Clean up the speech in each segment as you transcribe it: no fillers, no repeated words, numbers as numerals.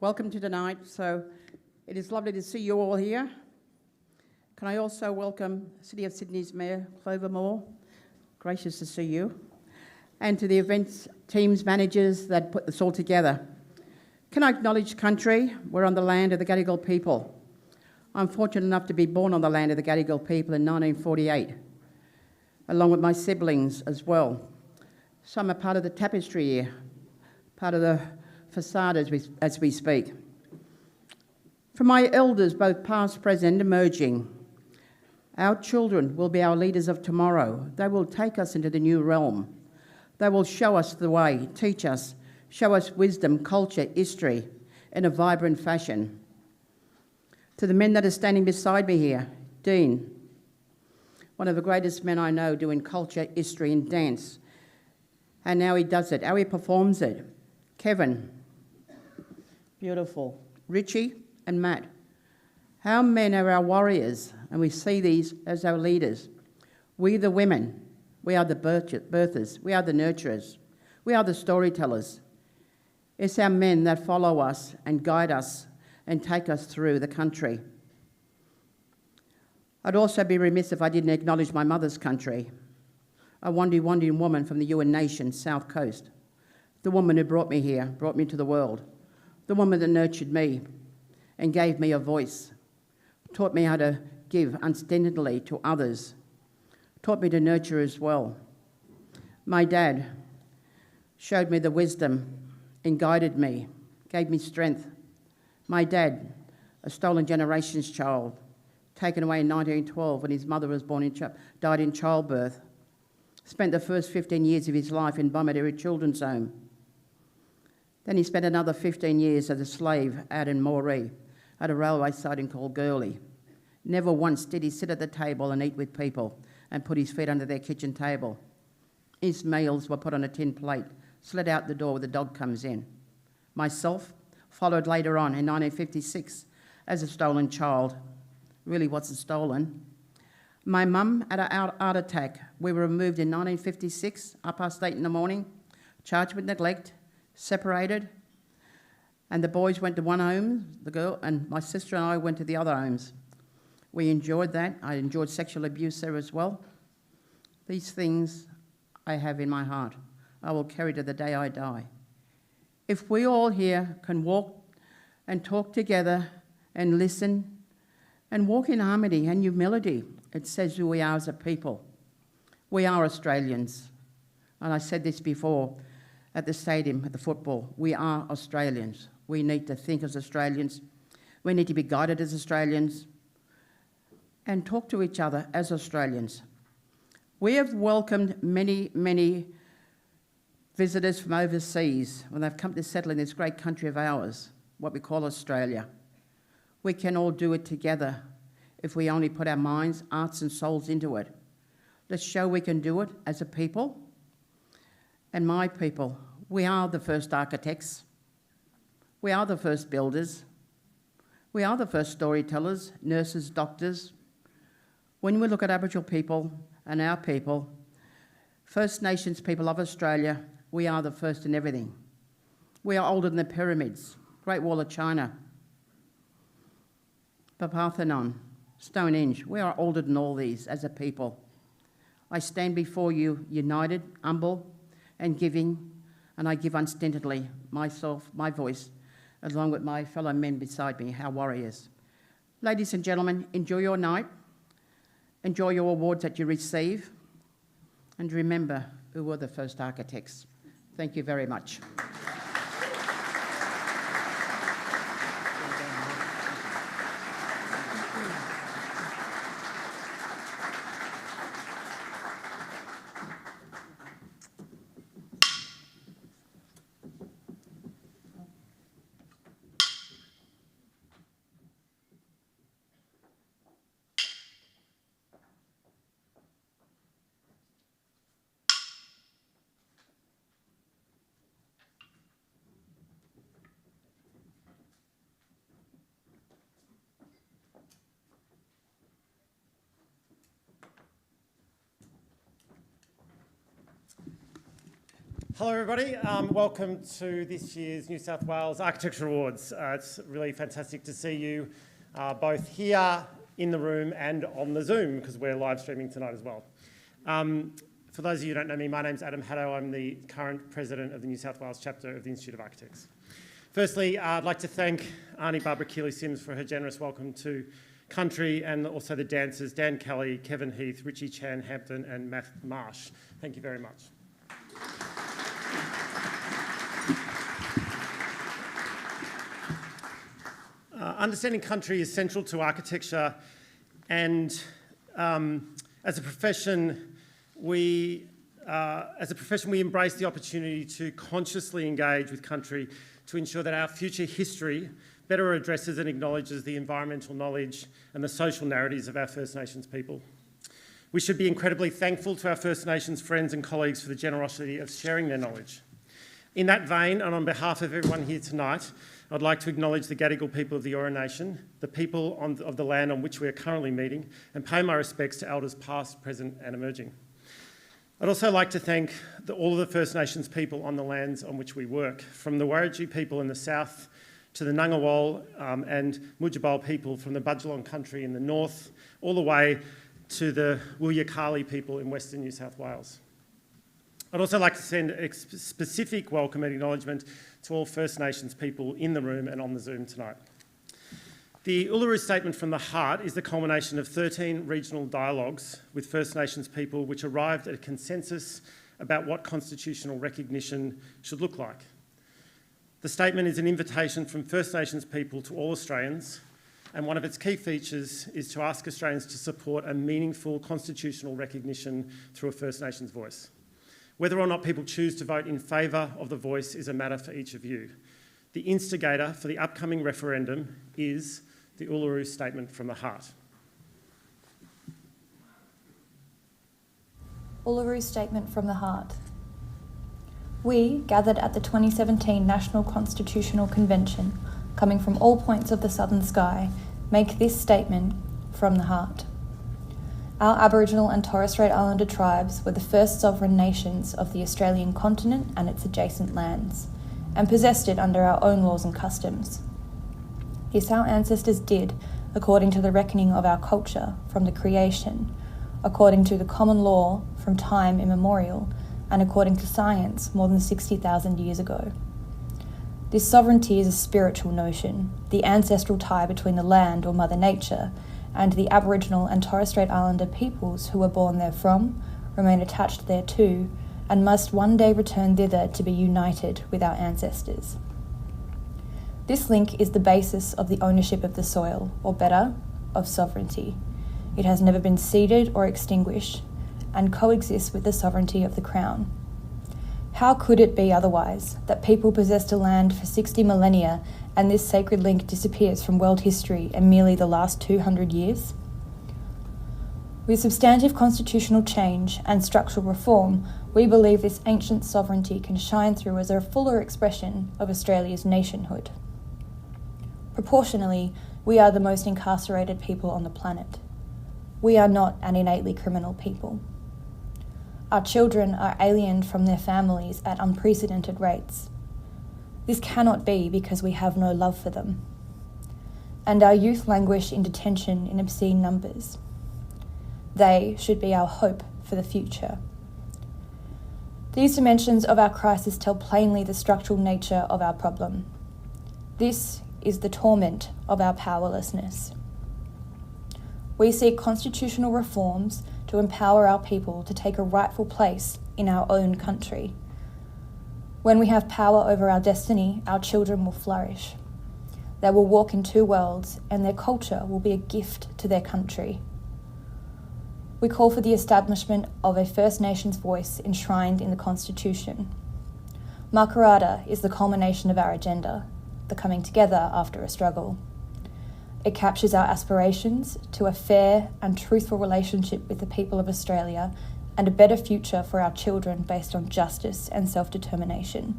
welcome to tonight. So it is lovely to see you all here. Can I also welcome City of Sydney's Mayor, Clover Moore. Gracious to see you. And to the events teams managers that put this all together. Can I acknowledge country? We're on the land of the Gadigal people. I'm fortunate enough to be born on the land of the Gadigal people in 1948, along with my siblings as well. So I'm a part of the tapestry here, part of the facade as we speak. For my elders, both past, present, emerging, our children will be our leaders of tomorrow. They will take us into the new realm. They will show us the way, teach us, show us wisdom, culture, history in a vibrant fashion. To the men that are standing beside me here, Dean, one of the greatest men I know doing culture, history and dance. And now he does it, how he performs it. Kevin, beautiful. Richie and Matt. Our men are our warriors, and we see these as our leaders. We the women, we are the birthers, we are the nurturers, we are the storytellers. It's our men that follow us and guide us and take us through the country. I'd also be remiss if I didn't acknowledge my mother's country, a wandering woman from the Yuin Nation, South Coast, the woman who brought me here, brought me to the world, the woman that nurtured me and gave me a voice, taught me how to give unstintedly to others, taught me to nurture as well. My dad showed me the wisdom and guided me, gave me strength. My dad, a stolen generations child, taken away in 1912 when his mother was died in childbirth, spent the first 15 years of his life in Bomaderry Children's Home. Then he spent another 15 years as a slave out in Moree at a railway siding called Gurley. Never once did he sit at the table and eat with people and put his feet under their kitchen table. His meals were put on a tin plate, slid out the door where the dog comes in. Myself followed later on in 1956 as a stolen child. Really wasn't stolen. My mum had a heart attack. We were removed in 1956, 8:30 in the morning, charged with neglect, separated, and the boys went to one home, the girl, and my sister and I went to the other homes. We enjoyed that. I enjoyed sexual abuse there as well. These things I have in my heart. I will carry to the day I die. If we all here can walk and talk together and listen and walk in harmony and humility, it says who we are as a people. We are Australians. And I said this before at the stadium, at the football. We are Australians. We need to think as Australians. We need to be guided as Australians and talk to each other as Australians. We have welcomed many, many visitors from overseas when they've come to settle in this great country of ours, what we call Australia. We can all do it together if we only put our minds, hearts and souls into it. Let's show we can do it as a people. And my people, we are the first architects. We are the first builders. We are the first storytellers, nurses, doctors. When we look at Aboriginal people and our people, First Nations people of Australia, we are the first in everything. We are older than the pyramids, Great Wall of China, the Parthenon, Stonehenge. We are older than all these as a people. I stand before you united, humble and giving, and I give unstintedly myself, my voice, along with my fellow men beside me, our warriors. Ladies and gentlemen, enjoy your night. Enjoy your awards that you receive. And remember who were the first architects. Thank you very much. Hello everybody, welcome to this year's New South Wales Architecture Awards. It's really fantastic to see you both here in the room and on the Zoom, because we're live streaming tonight as well. For those of you who don't know me, my name's Haddow. I'm the current president of the New South Wales chapter of the Institute of Architects. Firstly, I'd like to thank Aunty Simms for her generous welcome to country, and also the dancers Dan Kelly, Kevin Heath, Richie Chan Hampton and Matt Marsh. Thank you very much. Understanding country is central to architecture, and as a profession, we embrace the opportunity to consciously engage with country to ensure that our future history better addresses and acknowledges the environmental knowledge and the social narratives of our First Nations people. We should be incredibly thankful to our First Nations friends and colleagues for the generosity of sharing their knowledge. In that vein, and on behalf of everyone here tonight, I'd like to acknowledge the Gadigal people of the Eora Nation, the people of the land on which we are currently meeting, and pay my respects to elders past, present and emerging. I'd also like to thank all of the First Nations people on the lands on which we work, from the Warradji people in the south to the Ngunnawal and Mudjabal people from the Budjalong country in the north, all the way to the Wulyakali people in Western New South Wales. I'd also like to send a specific welcome and acknowledgement to all First Nations people in the room and on the Zoom tonight. The Uluru Statement from the Heart is the culmination of 13 regional dialogues with First Nations people which arrived at a consensus about what constitutional recognition should look like. The statement is an invitation from First Nations people to all Australians, and one of its key features is to ask Australians to support a meaningful constitutional recognition through a First Nations voice. Whether or not people choose to vote in favour of the voice is a matter for each of you. The instigator for the upcoming referendum is the Uluru Statement from the Heart. Uluru Statement from the Heart. We, gathered at the 2017 National Constitutional Convention, coming from all points of the southern sky, make this statement from the heart. Our Aboriginal and Torres Strait Islander tribes were the first sovereign nations of the Australian continent and its adjacent lands, and possessed it under our own laws and customs. This our ancestors did according to the reckoning of our culture from the creation, according to the common law from time immemorial, and according to science more than 60,000 years ago. This sovereignty is a spiritual notion, the ancestral tie between the land or Mother Nature and the Aboriginal and Torres Strait Islander peoples who were born therefrom, remain attached thereto, and must one day return thither to be united with our ancestors. This link is the basis of the ownership of the soil, or better, of sovereignty. It has never been ceded or extinguished, and coexists with the sovereignty of the Crown. How could it be otherwise, that people possessed a land for 60 millennia and this sacred link disappears from world history in merely the last 200 years? With substantive constitutional change and structural reform, we believe this ancient sovereignty can shine through as a fuller expression of Australia's nationhood. Proportionally, we are the most incarcerated people on the planet. We are not an innately criminal people. Our children are aliened from their families at unprecedented rates. This cannot be because we have no love for them. And our youth languish in detention in obscene numbers. They should be our hope for the future. These dimensions of our crisis tell plainly the structural nature of our problem. This is the torment of our powerlessness. We seek constitutional reforms to empower our people to take a rightful place in our own country. When we have power over our destiny, our children will flourish. They will walk in two worlds, and their culture will be a gift to their country. We call for the establishment of a First Nations voice enshrined in the Constitution. Makarrata is the culmination of our agenda, the coming together after a struggle. It captures our aspirations to a fair and truthful relationship with the people of Australia and a better future for our children based on justice and self-determination.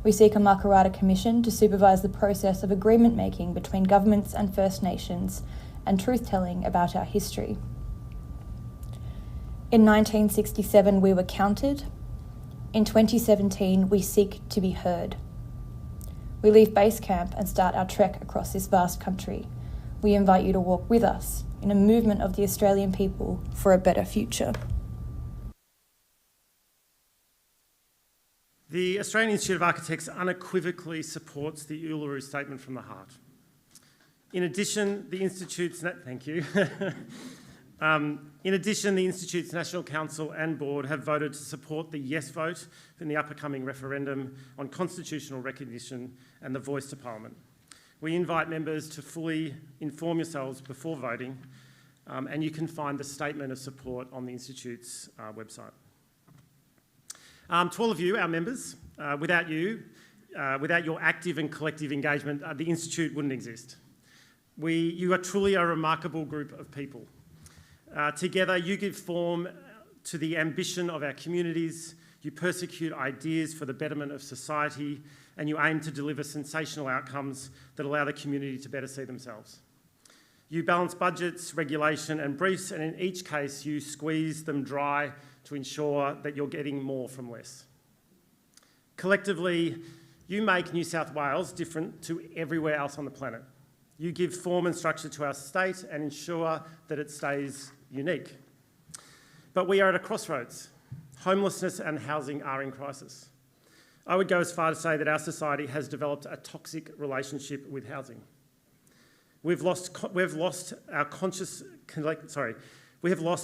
We seek a Makarrata Commission to supervise the process of agreement making between governments and First Nations and truth-telling about our history. In 1967, we were counted. In 2017, we seek to be heard. We leave base camp and start our trek across this vast country. We invite you to walk with us in a movement of the Australian people for a better future. The Australian Institute of Architects unequivocally supports the Uluru Statement from the Heart. In addition, the Institute's National Council and Board have voted to support the yes vote in the upcoming referendum on constitutional recognition and the voice to Parliament. We invite members to fully inform yourselves before voting, and you can find the statement of support on the Institute's website. To all of you, our members, without your active and collective engagement, the Institute wouldn't exist. You are truly a remarkable group of people. Together, you give form to the ambition of our communities, you persecute ideas for the betterment of society, and you aim to deliver sensational outcomes that allow the community to better see themselves. You balance budgets, regulation and briefs, and in each case you squeeze them dry to ensure that you're getting more from less. Collectively, you make New South Wales different to everywhere else on the planet. You give form and structure to our state and ensure that it stays unique. But we are at a crossroads. Homelessness and housing are in crisis. I would go as far to say that our society has developed a toxic relationship with housing. We have lost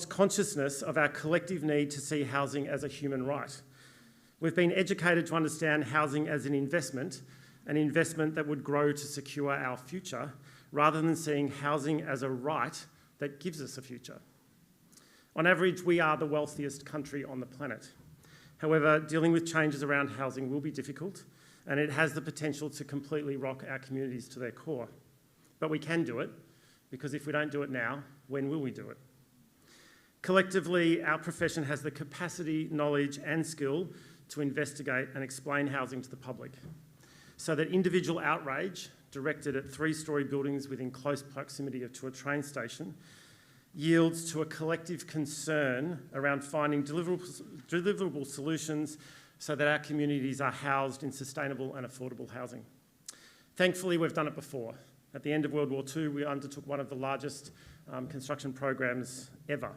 consciousness of our collective need to see housing as a human right. We've been educated to understand housing as an investment that would grow to secure our future, rather than seeing housing as a right that gives us a future. On average, we are the wealthiest country on the planet. However, dealing with changes around housing will be difficult, and it has the potential to completely rock our communities to their core. But we can do it, because if we don't do it now, when will we do it? Collectively, our profession has the capacity, knowledge and skill to investigate and explain housing to the public, so that individual outrage directed at three-storey buildings within close proximity to a train station yields to a collective concern around finding deliverable solutions so that our communities are housed in sustainable and affordable housing. Thankfully, we've done it before. At the end of World War II, we undertook one of the largest construction programs ever.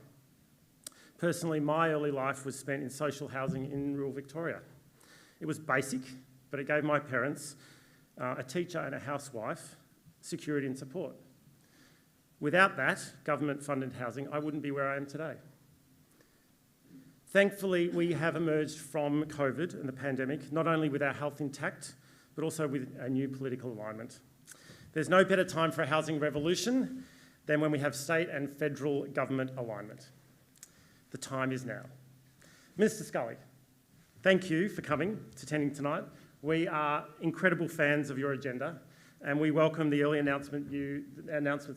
Personally, my early life was spent in social housing in rural Victoria. It was basic, but it gave my parents, a teacher and a housewife, security and support. Without that government-funded housing, I wouldn't be where I am today. Thankfully, we have emerged from COVID and the pandemic, not only with our health intact, but also with a new political alignment. There's no better time for a housing revolution than when we have state and federal government alignment. The time is now. Minister Scully, thank you for coming, attending tonight. We are incredible fans of your agenda, and we welcome the early announcements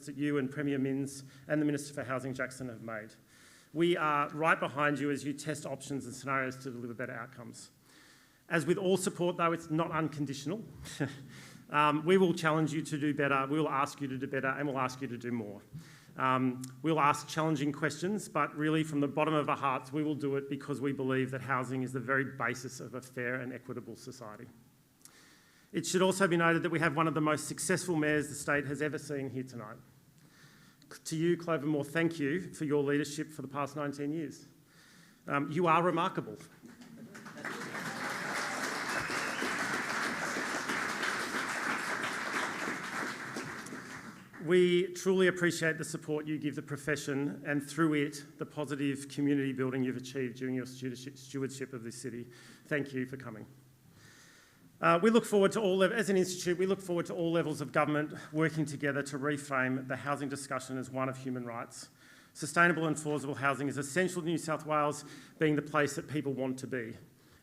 that you and Premier Minns and the Minister for Housing, Jackson, have made. We are right behind you as you test options and scenarios to deliver better outcomes. As with all support, though, it's not unconditional. We will challenge you to do better, we will ask you to do better, and we'll ask you to do more. We'll ask challenging questions, but really from the bottom of our hearts, we will do it because we believe that housing is the very basis of a fair and equitable society. It should also be noted that we have one of the most successful mayors the state has ever seen here tonight. To you, Clover Moore, thank you for your leadership for the past 19 years. You are remarkable. We truly appreciate the support you give the profession and through it, the positive community building you've achieved during your stewardship of this city. Thank you for coming. We look forward to as an institute, we look forward to all levels of government working together to reframe the housing discussion as one of human rights. Sustainable and affordable housing is essential to New South Wales being the place that people want to be.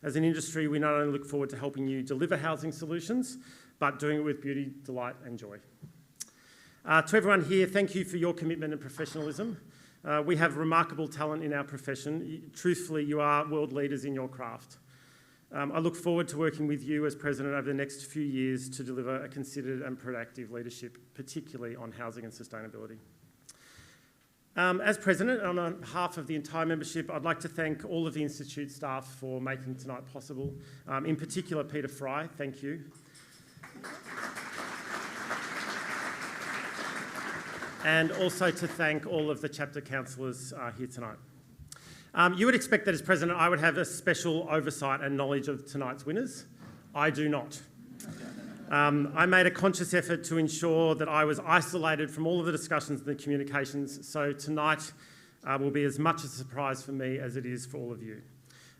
As an industry, we not only look forward to helping you deliver housing solutions, but doing it with beauty, delight and joy. To everyone here, thank you for your commitment and professionalism. We have remarkable talent in our profession. Truthfully, you are world leaders in your craft. I look forward to working with you as President over the next few years to deliver a considered and proactive leadership, particularly on housing and sustainability. As President, and on behalf of the entire membership, I'd like to thank all of the Institute staff for making tonight possible. In particular, Peter Fry, thank you. And also to thank all of the chapter councillors here tonight. You would expect that as President I would have a special oversight and knowledge of tonight's winners. I do not. I made a conscious effort to ensure that I was isolated from all of the discussions and the communications, so tonight will be as much a surprise for me as it is for all of you.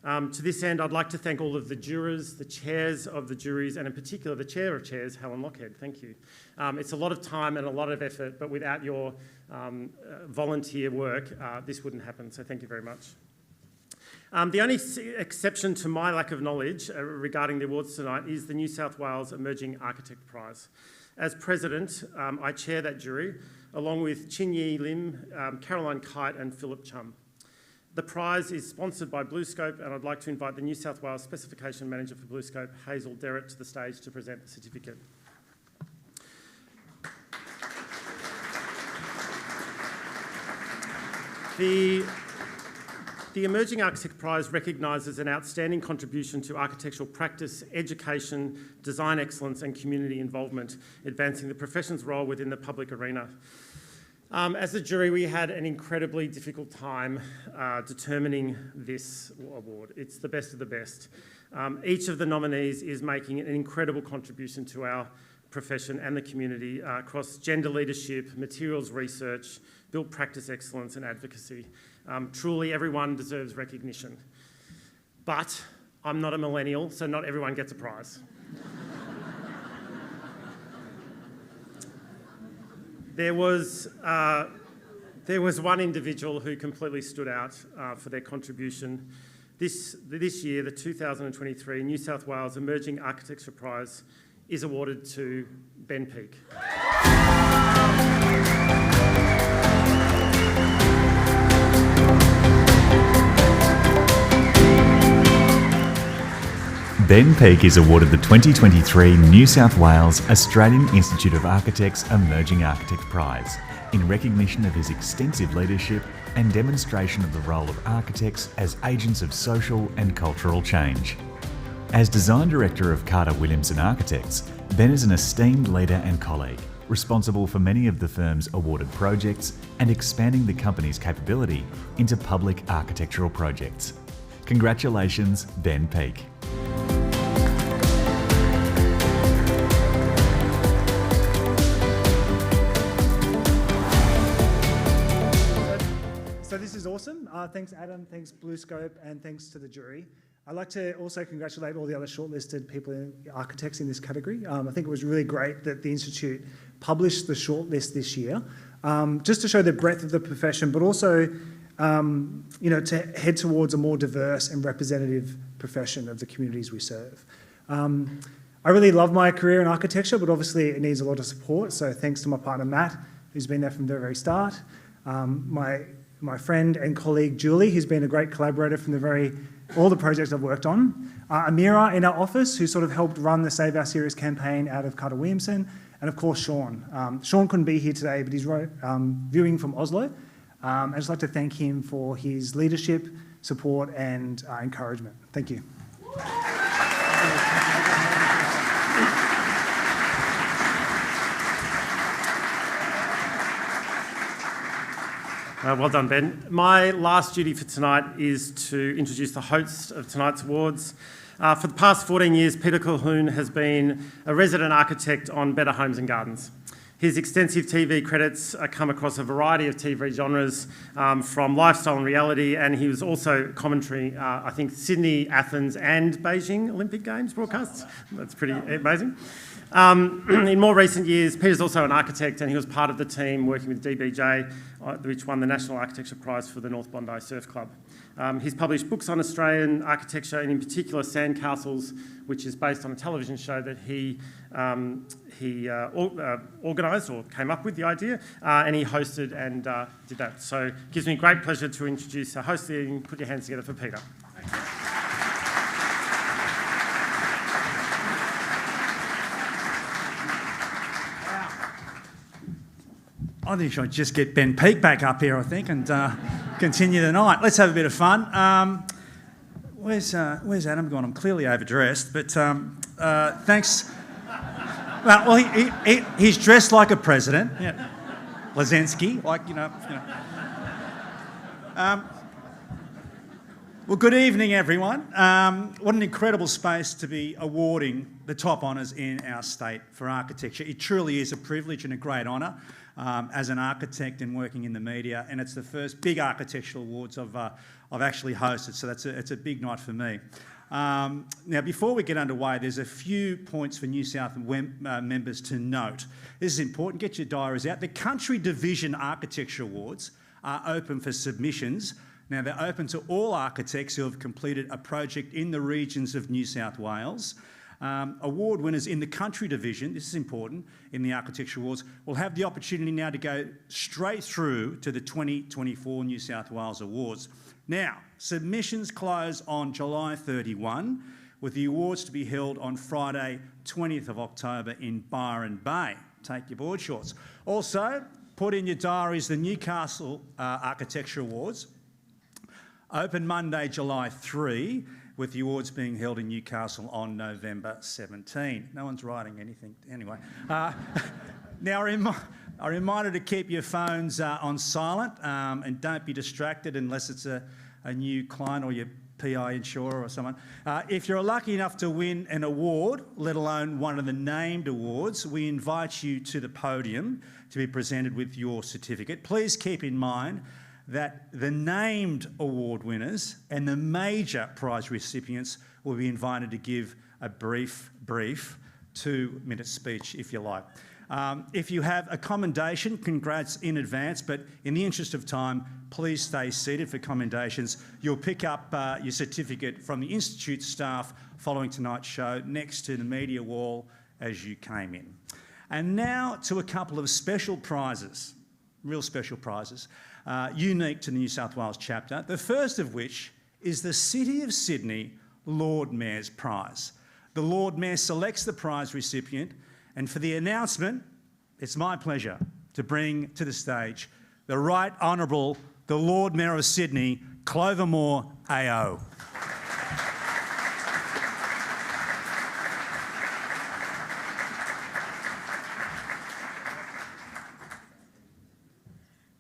To this end, I'd like to thank all of the jurors, the chairs of the juries, and in particular the chair of chairs, Helen Lochhead. Thank you. It's a lot of time and a lot of effort, but without your volunteer work, this wouldn't happen, so thank you very much. The only exception to my lack of knowledge regarding the awards tonight is the New South Wales EmAGN Architect Prize. As President, I chair that jury, along with Chin Yi Lim, Caroline Kite and Philip Chum. The prize is sponsored by BlueScope, and I'd like to invite the New South Wales Specification Manager for BlueScope, Hazel Derrett, to the stage to present the certificate. The EmAGN Architect Prize recognises an outstanding contribution to architectural practice, education, design excellence and community involvement, advancing the profession's role within the public arena. As a jury, we had an incredibly difficult time determining this award. It's the best of the best. Each of the nominees is making an incredible contribution to our profession and the community across gender leadership, materials research, built practice excellence and advocacy. Truly, everyone deserves recognition. But I'm not a millennial, so not everyone gets a prize. There was one individual who completely stood out for their contribution. This year, the 2023 New South Wales EmAGN Architecture Prize is awarded to Ben Peake. Ben Peake is awarded the 2023 New South Wales Australian Institute of Architects EmAGN Architect Prize in recognition of his extensive leadership and demonstration of the role of architects as agents of social and cultural change. As Design Director of Carter Williamson Architects, Ben is an esteemed leader and colleague, responsible for many of the firm's awarded projects and expanding the company's capability into public architectural projects. Congratulations, Ben Peake. So this is awesome. Thanks Adam, thanks BlueScope, and thanks to the jury. I'd like to also congratulate all the other shortlisted people, architects in this category. I think it was really great that the Institute published the shortlist this year, just to show the breadth of the profession, but also to head towards a more diverse and representative profession of the communities we serve. I really love my career in architecture, but obviously it needs a lot of support. So thanks to my partner Matt, who's been there from the very start. My friend and colleague Julie, who's been a great collaborator from all the projects I've worked on. Amira in our office, who sort of helped run the Save Our Series campaign out of Carter Williamson. And of course, Sean. Sean couldn't be here today, but he's viewing from Oslo. I'd just like to thank him for his leadership, support and encouragement. Thank you. Well done, Ben. My last duty for tonight is to introduce the host of tonight's awards. For the past 14 years, Peter Colquhoun has been a resident architect on Better Homes and Gardens. His extensive TV credits come across a variety of TV genres, from lifestyle and reality, and he was also commentary, I think, Sydney, Athens and Beijing Olympic Games broadcasts. That's pretty amazing. In more recent years, Peter's also an architect, and he was part of the team working with DBJ, which won the National Architecture Prize for the North Bondi Surf Club. He's published books on Australian architecture, and in particular Sandcastles, which is based on a television show that he organised or came up with the idea, and he hosted and did that. So it gives me great pleasure to introduce our host there, and put your hands together for Peter. I think I should just get Ben Peake back up here, I think, and continue the night. Let's have a bit of fun. Where's Adam gone? I'm clearly overdressed, but thanks. Well, he's dressed like a president. Yeah. Lazensky, like, you know. Well, good evening, everyone. What an incredible space to be awarding the top honours in our state for architecture. It truly is a privilege and a great honour as an architect and working in the media, and it's the first big architectural awards I've actually hosted, so it's a big night for me. Now, before we get underway, there's a few points for New South members to note. This is important. Get your diaries out. The Country Division Architecture Awards are open for submissions. Now, they're open to all architects who have completed a project in the regions of New South Wales. Award winners in the Country Division, this is important, in the Architecture Awards, will have the opportunity now to go straight through to the 2024 New South Wales Awards. Now, submissions close on July 31, with the awards to be held on Friday, 20th of October in Byron Bay. Take your board shorts. Also, put in your diaries the Newcastle Architecture Awards. Open Monday, July 3, with the awards being held in Newcastle on November 17. No one's writing anything. Anyway. Now, a reminder to keep your phones on silent and don't be distracted unless it's a new client or your PI insurer or someone. If you're lucky enough to win an award, let alone one of the named awards, we invite you to the podium to be presented with your certificate. Please keep in mind that the named award winners and the major prize recipients will be invited to give a brief 2-minute speech, if you like. If you have a commendation, congrats in advance, but in the interest of time, please stay seated for commendations. You'll pick up your certificate from the Institute staff following tonight's show next to the media wall as you came in. And now to a couple of special prizes, real special prizes, unique to the New South Wales chapter, the first of which is the City of Sydney Lord Mayor's Prize. The Lord Mayor selects the prize recipient, and for the announcement, it's my pleasure to bring to the stage the Right Honourable, the Lord Mayor of Sydney, Clover Moore AO.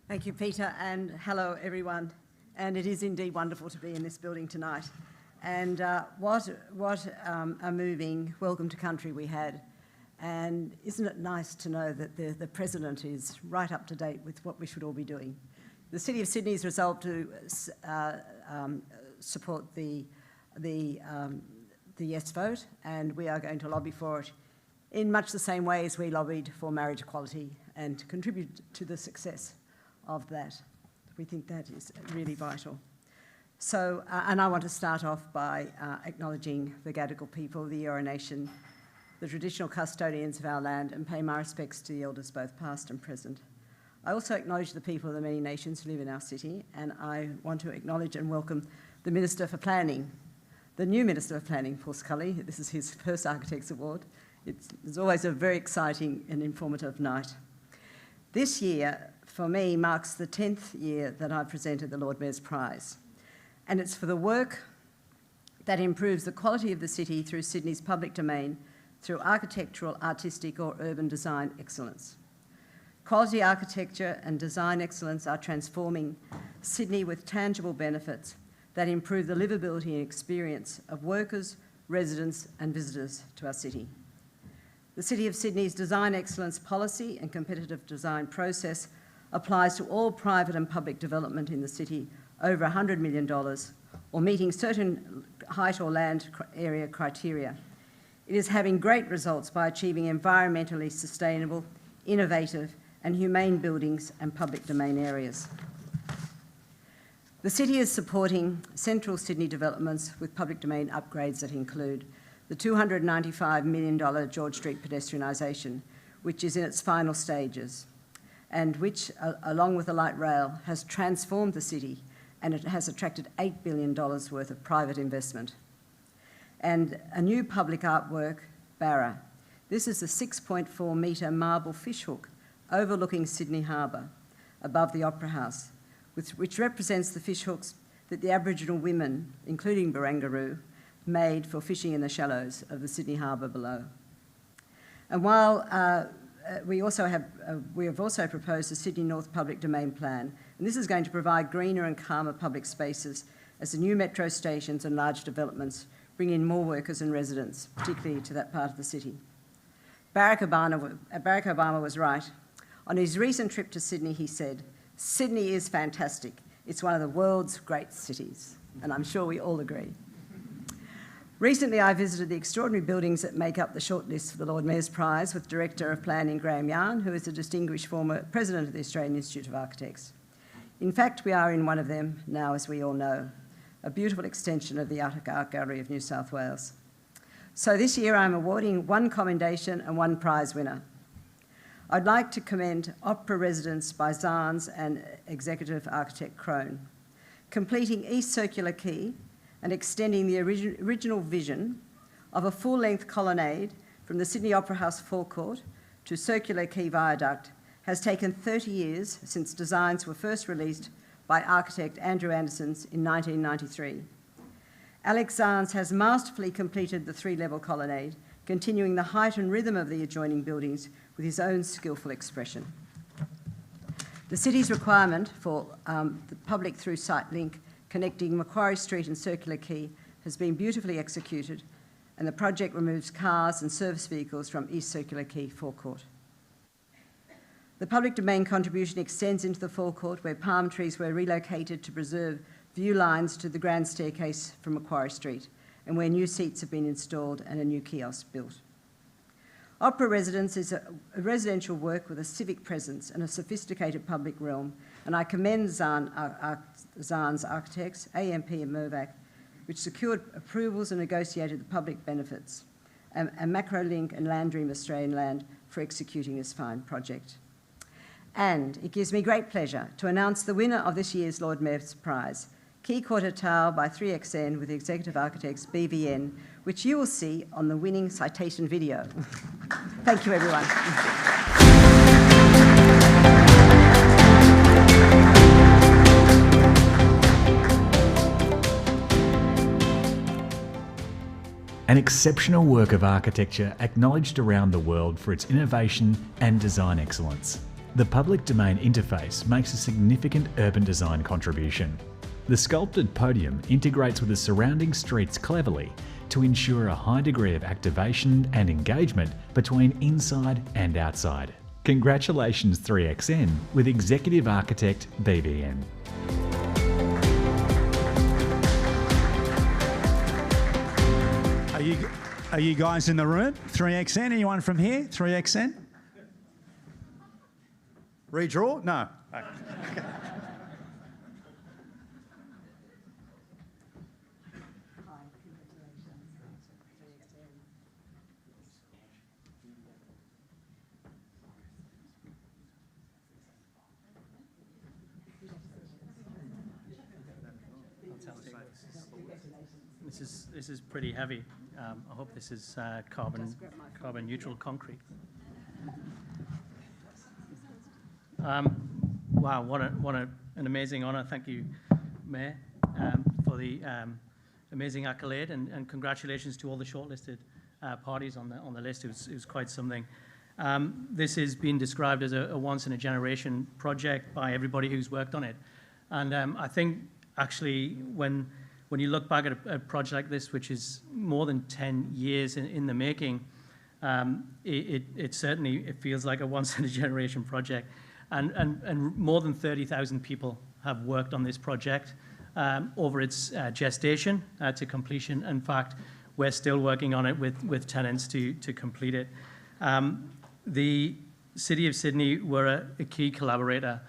Thank you, Peter, and hello, everyone. And it is indeed wonderful to be in this building tonight. And what a moving welcome to country we had. And isn't it nice to know that the President is right up to date with what we should all be doing? The City of Sydney has resolved to support the yes vote, and we are going to lobby for it in much the same way as we lobbied for marriage equality and to contribute to the success of that. We think that is really vital. So, and I want to start off by acknowledging the Gadigal people, the Eora Nation, the traditional custodians of our land, and pay my respects to the elders both past and present. I also acknowledge the people of the many nations who live in our city, and I want to acknowledge and welcome the Minister for Planning, the new Minister for Planning, Paul Scully. This is his first Architects Award. It's always a very exciting and informative night. This year, for me, marks the 10th year that I've presented the Lord Mayor's Prize, and it's for the work that improves the quality of the city through Sydney's public domain, through architectural, artistic or urban design excellence. Quality architecture and design excellence are transforming Sydney with tangible benefits that improve the livability and experience of workers, residents and visitors to our city. The City of Sydney's design excellence policy and competitive design process applies to all private and public development in the city over $100 million or meeting certain height or land area criteria. It is having great results by achieving environmentally sustainable, innovative and humane buildings and public domain areas. The city is supporting central Sydney developments with public domain upgrades that include the $295 million George Street pedestrianisation, which is in its final stages, and which, along with the light rail, has transformed the city, and it has attracted $8 billion worth of private investment. And a new public artwork, Barra. This is a 6.4 metre marble fishhook overlooking Sydney Harbour above the Opera House, which represents the fishhooks that the Aboriginal women, including Barangaroo, made for fishing in the shallows of the Sydney Harbour below. And while we have also proposed a Sydney North Public Domain Plan, and this is going to provide greener and calmer public spaces as the new metro stations and large developments bring in more workers and residents, particularly to that part of the city. Barack Obama was right. On his recent trip to Sydney, he said, "Sydney is fantastic. It's one of the world's great cities." And I'm sure we all agree. Recently, I visited the extraordinary buildings that make up the shortlist for the Lord Mayor's Prize with Director of Planning Graham Yarn, who is a distinguished former President of the Australian Institute of Architects. In fact, we are in one of them now, as we all know, a beautiful extension of the Art Gallery of New South Wales. So this year I'm awarding one commendation and one prize winner. I'd like to commend Opera Residence by Zahns and Executive Architect Colquhoun, completing East Circular Quay and extending the original vision of a full-length colonnade from the Sydney Opera House forecourt to Circular Quay Viaduct has taken 30 years since designs were first released by architect Andrew Anderson in 1993. Alex Zahns has masterfully completed the three-level colonnade, continuing the height and rhythm of the adjoining buildings with his own skillful expression. The city's requirement for the public through-site link connecting Macquarie Street and Circular Quay has been beautifully executed, and the project removes cars and service vehicles from East Circular Quay forecourt. The public domain contribution extends into the forecourt where palm trees were relocated to preserve view lines to the grand staircase from Macquarie Street, and where new seats have been installed and a new kiosk built. Opera Residence is a residential work with a civic presence and a sophisticated public realm, and I commend Zahns Architects, AMP and Mirvac, which secured approvals and negotiated the public benefits, and Macrolink and Landream Australian Land for executing this fine project. And it gives me great pleasure to announce the winner of this year's Lord Mayor's Prize, Quay Quarter Tower by 3XN with Executive Architects BVN, which you will see on the winning citation video. Thank you, everyone. An exceptional work of architecture acknowledged around the world for its innovation and design excellence. The public domain interface makes a significant urban design contribution. The sculpted podium integrates with the surrounding streets cleverly to ensure a high degree of activation and engagement between inside and outside. Congratulations 3XN with Executive Architect BVN. Are you guys in the room? 3XN, anyone from here? 3XN? Redraw? No. Okay. This is pretty heavy. I hope this is carbon neutral concrete. Wow, what an amazing honour. Thank you, Mayor, for the amazing accolade, and congratulations to all the shortlisted parties on the list. It was quite something. This has been described as a once-in-a-generation project by everybody who's worked on it. And I think, actually, when you look back at a project like this, which is more than 10 years in the making, it certainly feels like a once-in-a-generation project. And more than 30,000 people have worked on this project over its gestation to completion. In fact, we're still working on it with tenants to complete it. The City of Sydney were a key collaborator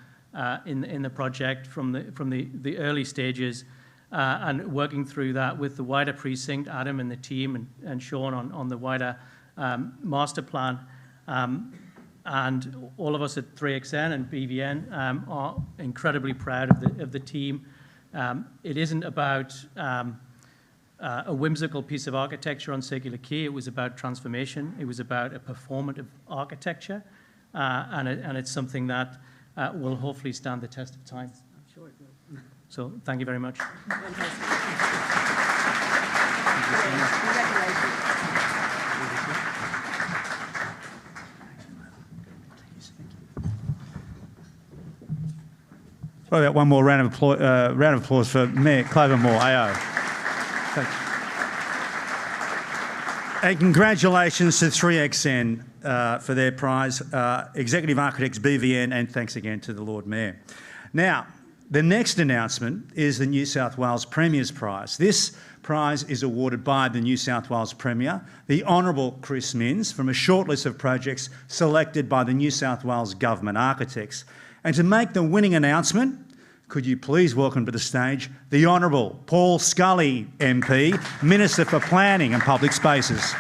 in the project from the early stages, and working through that with the wider precinct, Adam and the team, and Sean on the wider master plan. And all of us at 3XN and BVN are incredibly proud of the team. It isn't about a whimsical piece of architecture on Circular Quay. It was about transformation. It was about a performative architecture and it's something that will hopefully stand the test of time. I'm sure it will. So thank you very much. Fantastic. Well, about one more round of applause for Mayor Clover Moore, AO. Thanks. And congratulations to 3XN for their prize, Executive Architects BVN, and thanks again to the Lord Mayor. Now, the next announcement is the New South Wales Premier's Prize. This prize is awarded by the New South Wales Premier, the Honourable Chris Minns, from a shortlist of projects selected by the New South Wales Government Architects. And to make the winning announcement, could you please welcome to the stage the Honourable Paul Scully MP, Minister for Planning and Public Spaces.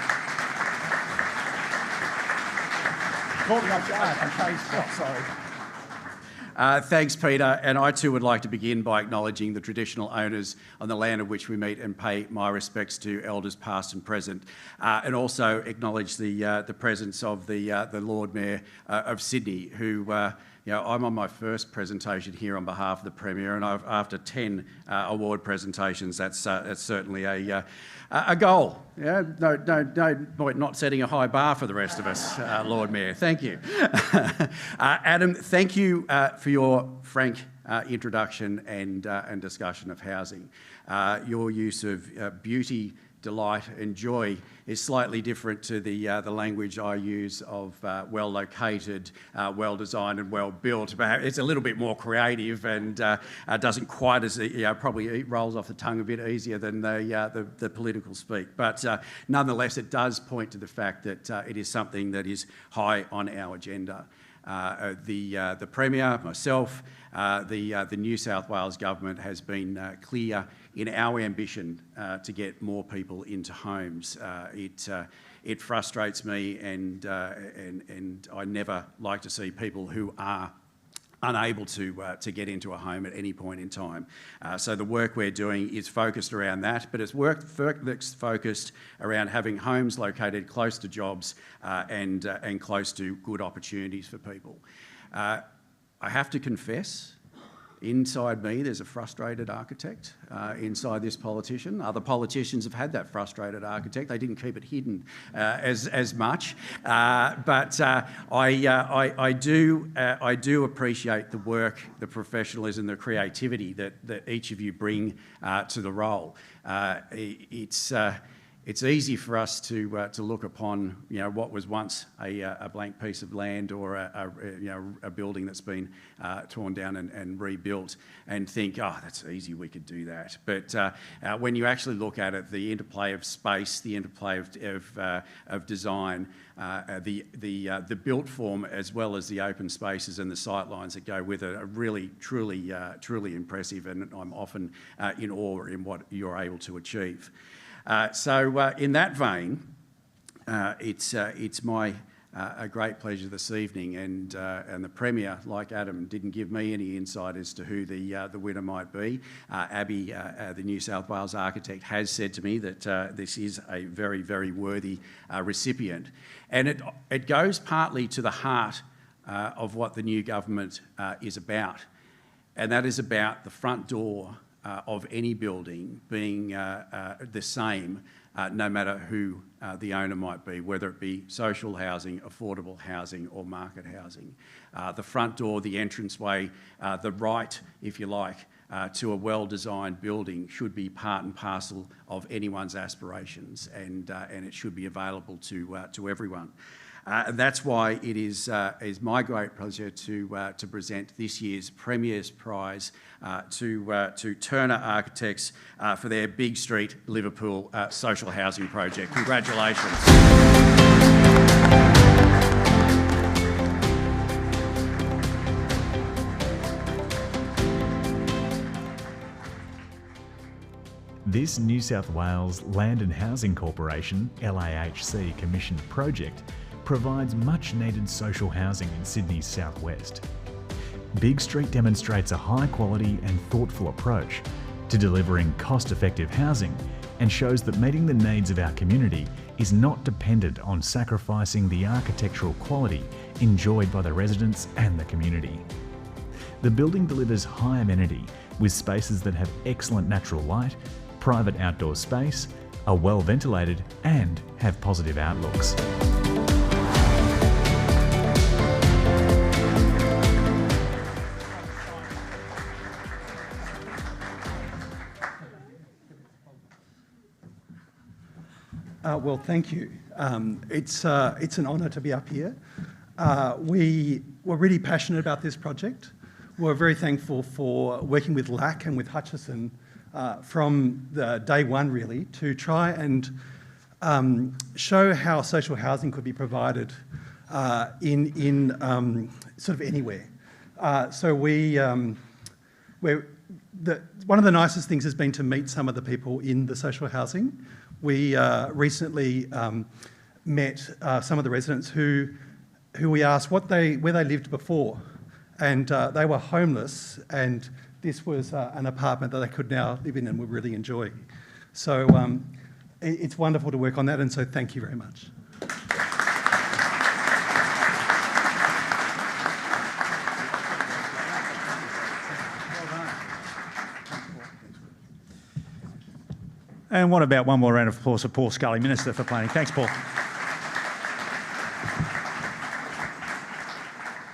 Thanks, Peter, and I too would like to begin by acknowledging the traditional owners on the land of which we meet and pay my respects to elders past and present, and also acknowledge the presence of the Lord Mayor of Sydney, who I'm on my first presentation here on behalf of the Premier, and after 10 award presentations, that's certainly a goal. Yeah, no point not setting a high bar for the rest of us, Lord Mayor. Thank you. Adam, thank you for your frank introduction and discussion of housing. Your use of beauty, delight and joy is slightly different to the language I use of well located, well designed and well built. It's a little bit more creative and doesn't quite as probably rolls off the tongue a bit easier than the political speak. But nonetheless, it does point to the fact that it is something that is high on our agenda. The Premier, myself, the New South Wales Government has been clear in our ambition to get more people into homes. It frustrates me, and I never like to see people who are unable to get into a home at any point in time. So the work we're doing is focused around that, but it's work that's focused around having homes located close to jobs and close to good opportunities for people. I have to confess, inside me there's a frustrated architect inside this politician. Other politicians have had that frustrated architect. They didn't keep it hidden as much, but I do appreciate the work, the professionalism, the creativity that each of you bring to the role. It's easy for us to look upon what was once a blank piece of land or a building that's been torn down and rebuilt and think, oh, that's easy, we could do that. But when you actually look at it, the interplay of space, the interplay of design, the built form as well as the open spaces and the sight lines that go with it are really, truly impressive, and I'm often in awe in what you're able to achieve. So in that vein, it's my a great pleasure this evening, and the Premier, like Adam, didn't give me any insight as to who the winner might be. Abby, the New South Wales architect, has said to me that this is a very, very worthy recipient, and it goes partly to the heart of what the new government is about, and that is about the front door of any building being the same no matter who the owner might be, whether it be social housing, affordable housing or market housing. The front door, the entranceway, the right, if you like, to a well-designed building should be part and parcel of anyone's aspirations, and it should be available to everyone. And that's why it is my great pleasure to present this year's Premier's Prize to Turner Architects for their Big Street Liverpool social housing project. Congratulations. This New South Wales Land and Housing Corporation LAHC commissioned project provides much needed social housing in Sydney's southwest. Big Street demonstrates a high quality and thoughtful approach to delivering cost-effective housing and shows that meeting the needs of our community is not dependent on sacrificing the architectural quality enjoyed by the residents and the community. The building delivers high amenity with spaces that have excellent natural light, private outdoor space, are well ventilated and have positive outlooks. Well, thank you. It's an honour to be up here. We were really passionate about this project. We're very thankful for working with LAC and with Hutchison from the day one, really, to try and show how social housing could be provided in sort of anywhere. One of the nicest things has been to meet some of the people in the social housing. We recently met some of the residents who we asked where they lived before, and they were homeless, and this was an apartment that they could now live in and were really enjoying. So it's wonderful to work on that, and so thank you very much. And what about one more round of applause for Paul Scully, Minister for Planning. Thanks, Paul.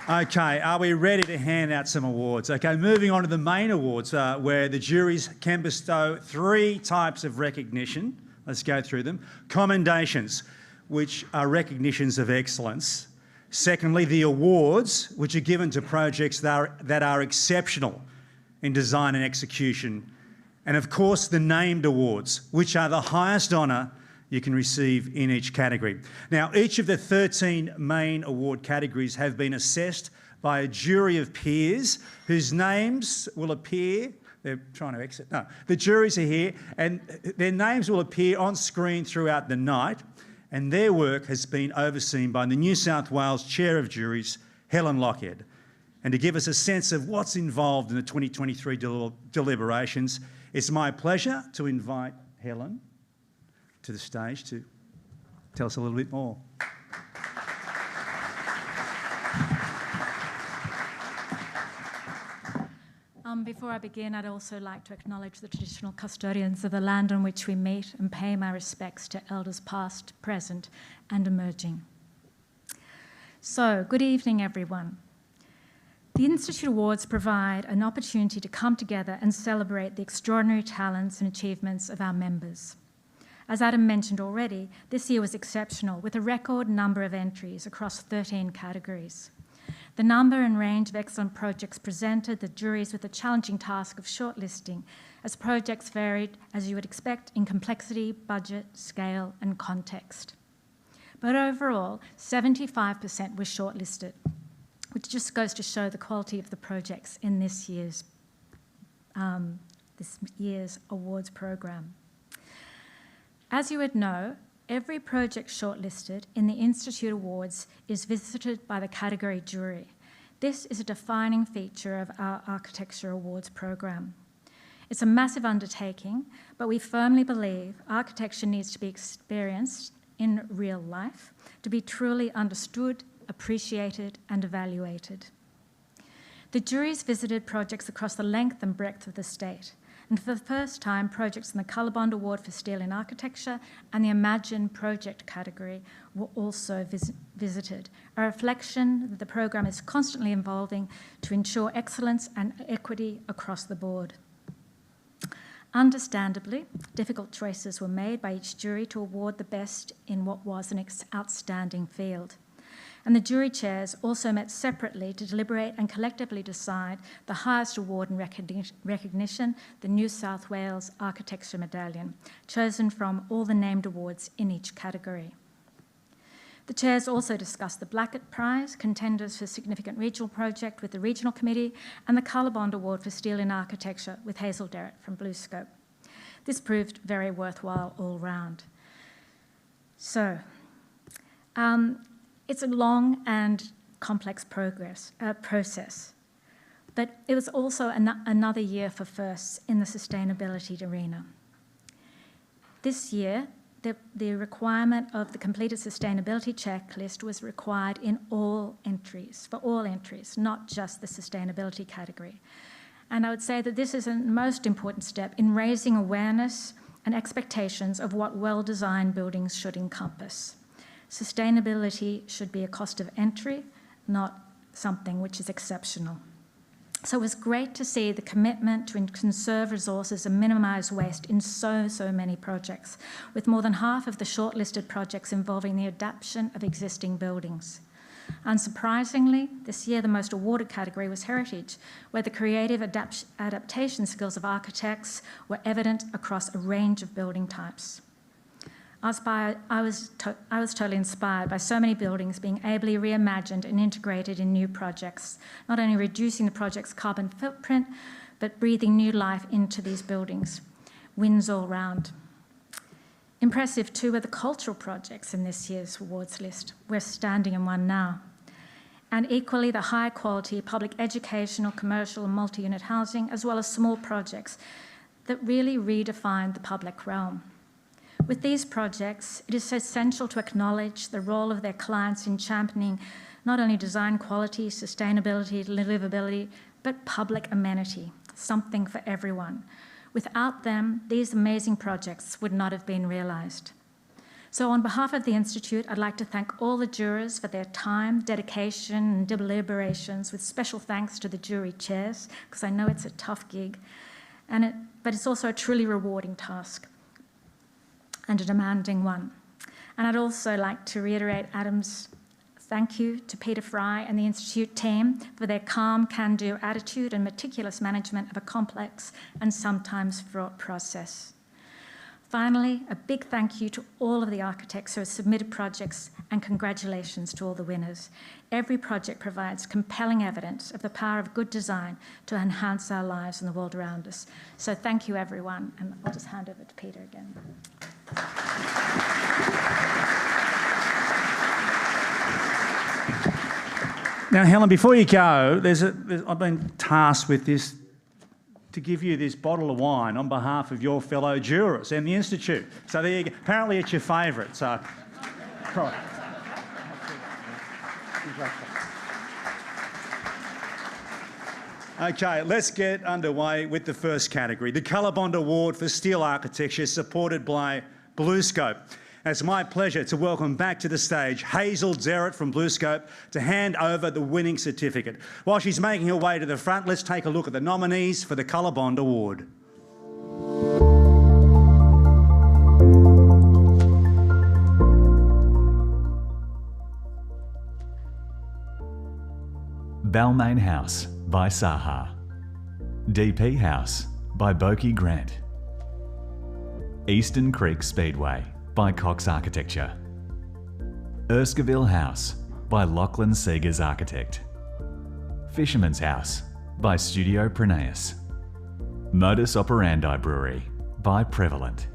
Okay, are we ready to hand out some awards? Okay, moving on to the main awards, where the juries can bestow 3 types of recognition. Let's go through them. Commendations, which are recognitions of excellence. Secondly, the awards, which are given to projects that are exceptional in design and execution. And of course, the named awards, which are the highest honour you can receive in each category. Now, each of the 13 main award categories have been assessed by a jury of peers whose names will appear. They're trying to exit. No, the juries are here, and their names will appear on screen throughout the night, and their work has been overseen by the New South Wales Chair of Juries, Helen Lochhead. And to give us a sense of what's involved in the 2023 deliberations, it's my pleasure to invite Helen to the stage to tell us a little bit more. Before I begin, I'd also like to acknowledge the traditional custodians of the land on which we meet and pay my respects to elders past, present and emerging. So, good evening, everyone. The Institute Awards provide an opportunity to come together and celebrate the extraordinary talents and achievements of our members. As Adam mentioned already, this year was exceptional, with a record number of entries across 13 categories. The number and range of excellent projects presented the juries with the challenging task of shortlisting, as projects varied, as you would expect, in complexity, budget, scale and context. But overall, 75% were shortlisted, which just goes to show the quality of the projects in this year's awards program. As you would know, every project shortlisted in the Institute Awards is visited by the category jury. This is a defining feature of our Architecture Awards program. It's a massive undertaking, but we firmly believe architecture needs to be experienced in real life to be truly understood, appreciated and evaluated. The juries visited projects across the length and breadth of the state, and for the first time, projects in the COLORBOND Award for Steel in Architecture and the EmAGN project category were also visited, a reflection that the program is constantly evolving to ensure excellence and equity across the board. Understandably, difficult choices were made by each jury to award the best in what was an outstanding field. And the jury chairs also met separately to deliberate and collectively decide the highest award in recognition, the New South Wales Architecture Medallion, chosen from all the named awards in each category. The chairs also discussed the Blacket Prize, contenders for significant regional project with the Regional Committee, and the COLORBOND Award for Steel in Architecture with Hazel Derrett from BlueScope. This proved very worthwhile all round. So, it's a long and complex process, but it was also another year for firsts in the sustainability arena. This year, the requirement of the completed sustainability checklist was required in all entries, for all entries, not just the sustainability category. And I would say that this is a most important step in raising awareness and expectations of what well-designed buildings should encompass. Sustainability should be a cost of entry, not something which is exceptional. So it was great to see the commitment to conserve resources and minimise waste in so many projects, with more than half of the shortlisted projects involving the adaptation of existing buildings. Unsurprisingly, this year the most awarded category was heritage, where the creative adaptation skills of architects were evident across a range of building types. I was totally inspired by so many buildings being ably reimagined and integrated in new projects, not only reducing the project's carbon footprint, but breathing new life into these buildings. Wins all round. Impressive too were the cultural projects in this year's awards list. We're standing in one now. And equally the high quality public educational, commercial and multi-unit housing, as well as small projects that really redefined the public realm. With these projects, it is essential to acknowledge the role of their clients in championing not only design quality, sustainability, livability, but public amenity, something for everyone. Without them, these amazing projects would not have been realised. So on behalf of the Institute, I'd like to thank all the jurors for their time, dedication and deliberations, with special thanks to the jury chairs, because I know it's a tough gig, but it's also a truly rewarding task and a demanding one. And I'd also like to reiterate Adam's thank you to Peter Fry and the Institute team for their calm, can-do attitude and meticulous management of a complex and sometimes fraught process. Finally, a big thank you to all of the architects who have submitted projects, and congratulations to all the winners. Every project provides compelling evidence of the power of good design to enhance our lives and the world around us. So thank you, everyone, and I'll just hand over to Peter again. Now, Helen, before you go, I've been tasked with this, to give you this bottle of wine on behalf of your fellow jurors and the Institute. So there you go. Apparently it's your favourite, so... Right. Okay, let's get underway with the first category, the COLORBOND Award for Steel Architecture, supported by BlueScope. It's my pleasure to welcome back to the stage Hazel Zerrett from BlueScope to hand over the winning certificate. While she's making her way to the front, let's take a look at the nominees for the COLORBOND Award. Balmain House by Saha. DP House by Boki Grant. Eastern Creek Speedway by Cox Architecture. Erskeville House by Lachlan Seegers Architect. Fisherman's House by Studio Prineus. Modus Operandi Brewery by Prevalent.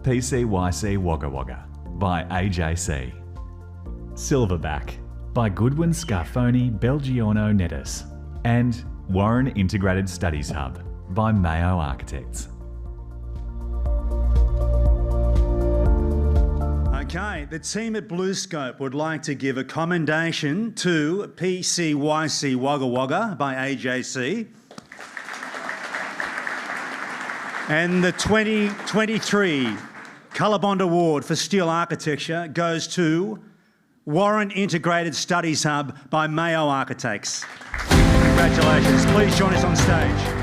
PCYC Wagga Wagga by AJC. Silverback by Goodwin Scarfoni Belgiorno Nettis. And Warren Integrated Studies Hub by Mayo Architects. Okay, the team at BlueScope would like to give a commendation to PCYC Wagga Wagga by AJC. And the 2023 COLORBOND Award for Steel Architecture goes to Warren Integrated Studies Hub by Mayo Architects. Congratulations. Please join us on stage.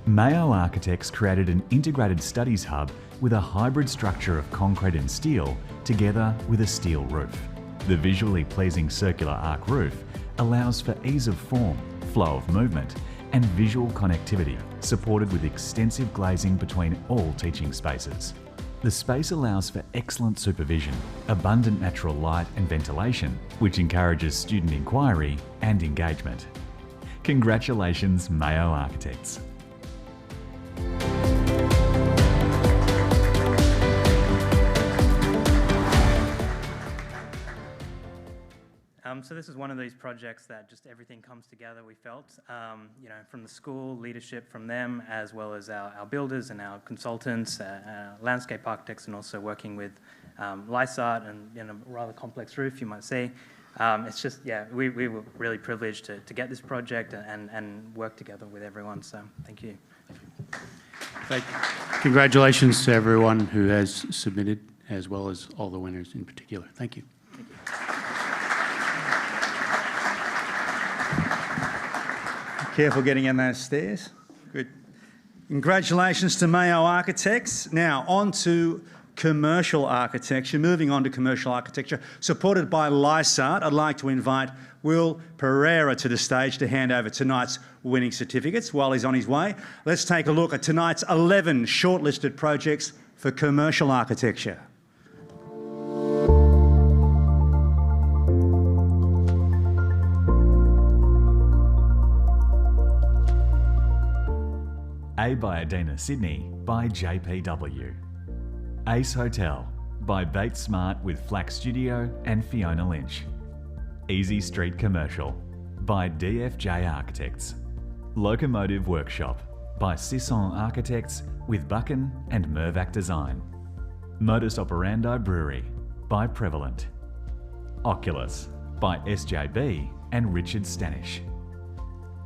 Mayo Architects created an integrated studies hub with a hybrid structure of concrete and steel together with a steel roof. The visually pleasing circular arc roof allows for ease of form, flow of movement and visual connectivity, supported with extensive glazing between all teaching spaces. The space allows for excellent supervision, abundant natural light and ventilation, which encourages student inquiry and engagement. Congratulations, Mayo Architects. So this is one of these projects that just everything comes together, we felt, you know, from the school, leadership from them, as well as our builders and our consultants, landscape architects, and also working with Lysart and, you know, rather complex roof, you might say. It's just, yeah, we were really privileged to get this project and work together with everyone, so thank you. Congratulations to everyone who has submitted, as well as all the winners in particular. Thank you. Thank you. Careful getting in those stairs. Good. Congratulations to Mayo Architects. Now, on to commercial architecture. Moving on to commercial architecture, supported by Lysart, I'd like to invite Will Pereira to the stage to hand over tonight's winning certificates. While he's on his way, let's take a look at tonight's 11 shortlisted projects for commercial architecture. A by Adina Sydney by JPW. Ace Hotel by Bates Smart with Flax Studio and Fiona Lynch. Easy Street Commercial by DFJ Architects. Locomotive Workshop by Sisson Architects with Buchan and Mervac Design. Modus Operandi Brewery by Prevalent. Oculus by SJB and Richard Stanish.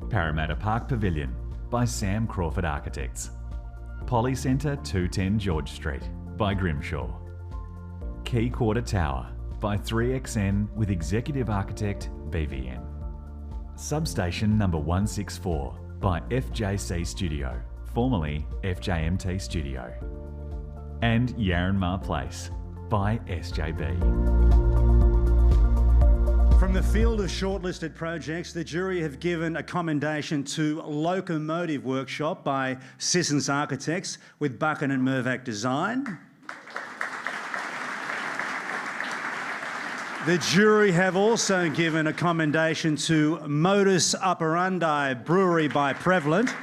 Parramatta Park Pavilion by Sam Crawford Architects. Polycentre 210 George Street by Grimshaw. Key Quarter Tower by 3XN with Executive Architect BVN. Substation number 164 by FJC Studio, formerly FJMT Studio. And Yarranmar Place by SJB. From the field of shortlisted projects, the jury have given a commendation to Locomotive Workshop by Sissons Architects with Buchan and Mervac Design. The jury have also given a commendation to Modus Operandi Brewery by Prevalent.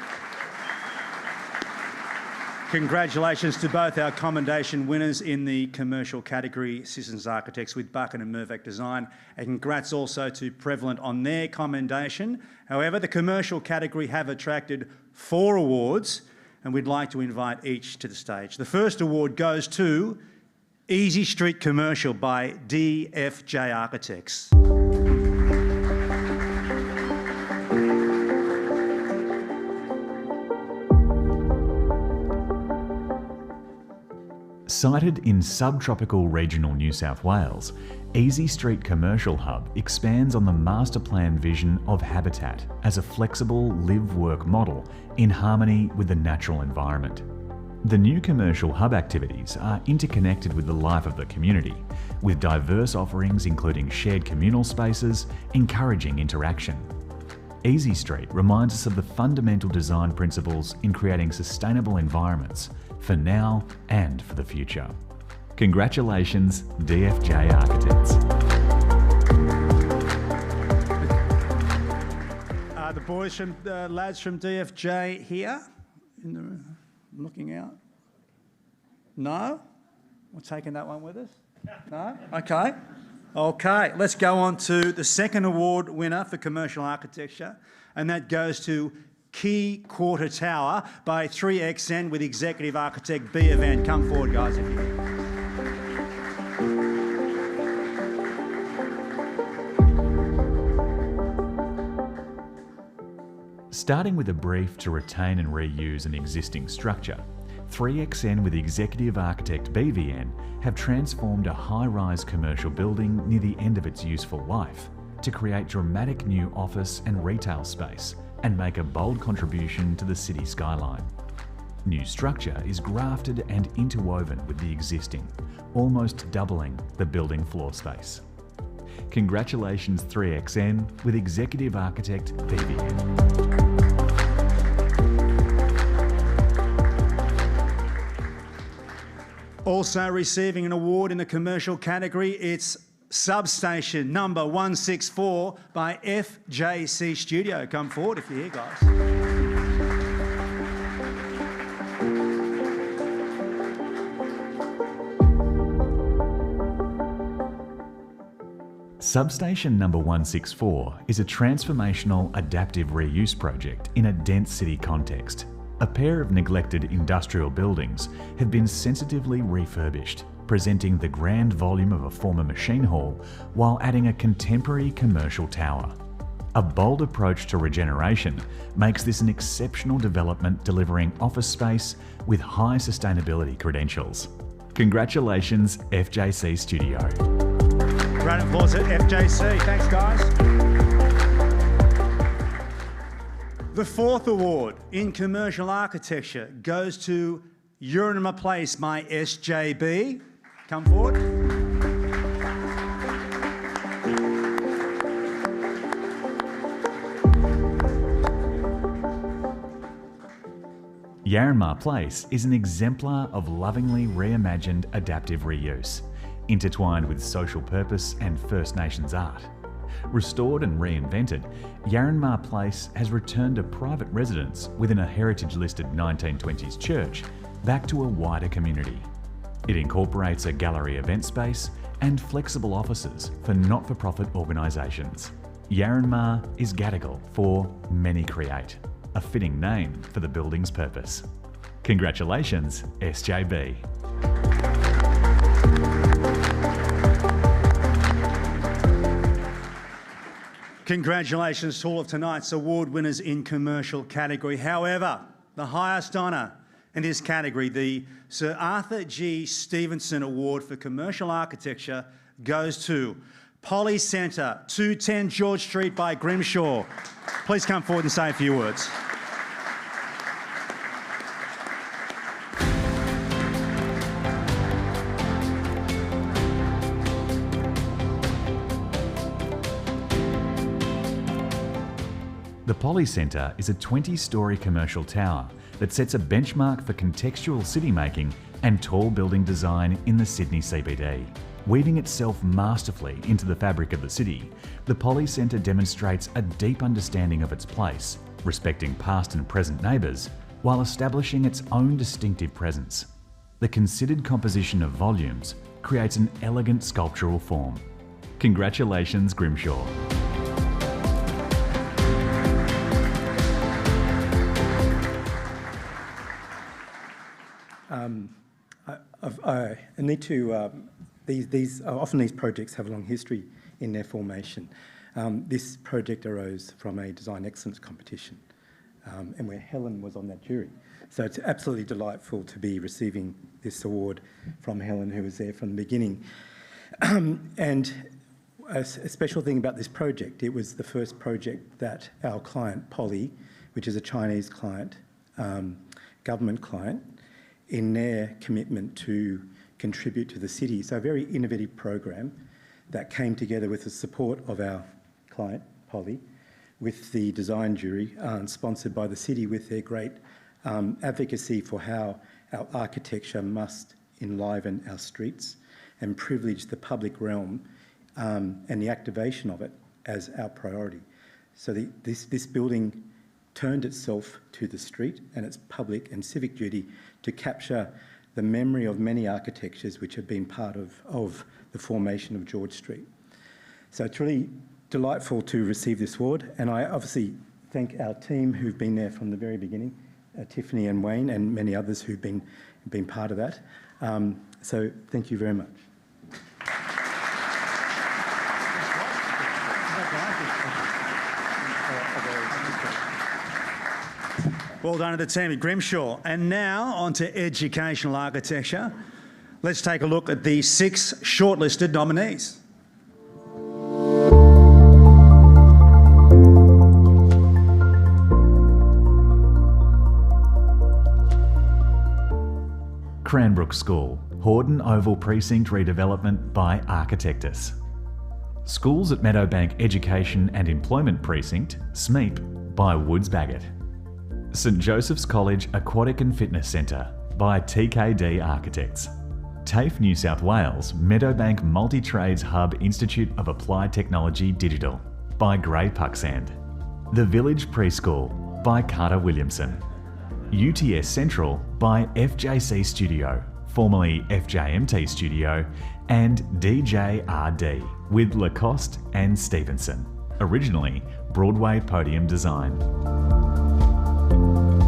Congratulations to both our commendation winners in the commercial category, Sissons Architects with Buchan and Mervac Design, and congrats also to Prevalent on their commendation. However, the commercial category have attracted 4 awards, and we'd like to invite each to the stage. The first award goes to Easy Street Commercial by DFJ Architects. Sited in subtropical regional New South Wales, Easy Street Commercial Hub expands on the master plan vision of Habitat as a flexible live-work model in harmony with the natural environment. The new commercial hub activities are interconnected with the life of the community, with diverse offerings including shared communal spaces, encouraging interaction. Easy Street reminds us of the fundamental design principles in creating sustainable environments for now and for the future. Congratulations, DFJ Architects. The boys from, lads from DFJ here in the room, looking out. No? We're taking that one with us? No? Okay. Okay, let's go on to the second award winner for commercial architecture, and that goes to Key Quarter Tower by 3XN with Executive Architect BVN. Come forward, guys, if you Starting with a brief to retain and reuse an existing structure, 3XN with Executive Architect BVN have transformed a high-rise commercial building near the end of its useful life to create dramatic new office and retail space and make a bold contribution to the city skyline. New structure is grafted and interwoven with the existing, almost doubling the building floor space. Congratulations 3XN with Executive Architect BVN. Also receiving an award in the commercial category, it's Substation number 164 by FJC Studio. Come forward if you're here, guys. Substation number 164 is a transformational adaptive reuse project in a dense city context. A pair of neglected industrial buildings have been sensitively refurbished, presenting the grand volume of a former machine hall while adding a contemporary commercial tower. A bold approach to regeneration makes this an exceptional development delivering office space with high sustainability credentials. Congratulations, FJC Studio. Round of applause at FJC. Thanks, guys. The fourth award in commercial architecture goes to Urinema Place by SJB. Come forward. Yarranmar Place is an exemplar of lovingly reimagined adaptive reuse, intertwined with social purpose and First Nations art. Restored and reinvented, Yarranmar Place has returned to private residence within a heritage-listed 1920s church back to a wider community. It incorporates a gallery event space and flexible offices for not-for-profit organisations. Yarranmar is Gadigal for Many Create, a fitting name for the building's purpose. Congratulations, SJB. Congratulations to all of tonight's award winners in commercial category. However, the highest honour in this category, the Sir Arthur G. Stevenson Award for Commercial Architecture, goes to Polly Centre, 210 George Street by Grimshaw. Please come forward and say a few words. The Polly Centre is a 20-storey commercial tower that sets a benchmark for contextual city making and tall building design in the Sydney CBD. Weaving itself masterfully into the fabric of the city, the Polly Centre demonstrates a deep understanding of its place, respecting past and present neighbours, while establishing its own distinctive presence. The considered composition of volumes creates an elegant sculptural form. Congratulations, Grimshaw. I need to, often these projects have a long history in their formation. This project arose from a design excellence competition and where Helen was on that jury. So it's absolutely delightful to be receiving this award from Helen, who was there from the beginning. And a special thing about this project, it was the first project that our client, Polly, which is a Chinese client, government client, in their commitment to contribute to the city. So a very innovative program that came together with the support of our client, Polly, with the design jury, sponsored by the city with their great advocacy for how our architecture must enliven our streets and privilege the public realm and the activation of it as our priority. So this building turned itself to the street and its public and civic duty to capture the memory of many architectures which have been part of the formation of George Street. So it's really delightful to receive this award, and I obviously thank our team who've been there from the very beginning, Tiffany and Wayne and many others who've been part of that. So thank you very much. Well done to the team at Grimshaw. And now on to educational architecture. Let's take a look at the 6 shortlisted nominees. Cranbrook School, Hordern Oval Precinct redevelopment by Architectus. Schools at Meadowbank Education and Employment Precinct, SMEEP, by Woods Bagot. St Joseph's College Aquatic and Fitness Centre by TKD Architects. TAFE New South Wales Meadowbank Multi-Trades Hub Institute of Applied Technology Digital by Gray Pucksand. The Village Preschool by Carter Williamson. UTS Central by FJC Studio, formerly FJMT Studio, and DJRD with Lacoste and Stevenson, originally Broadway Podium Design.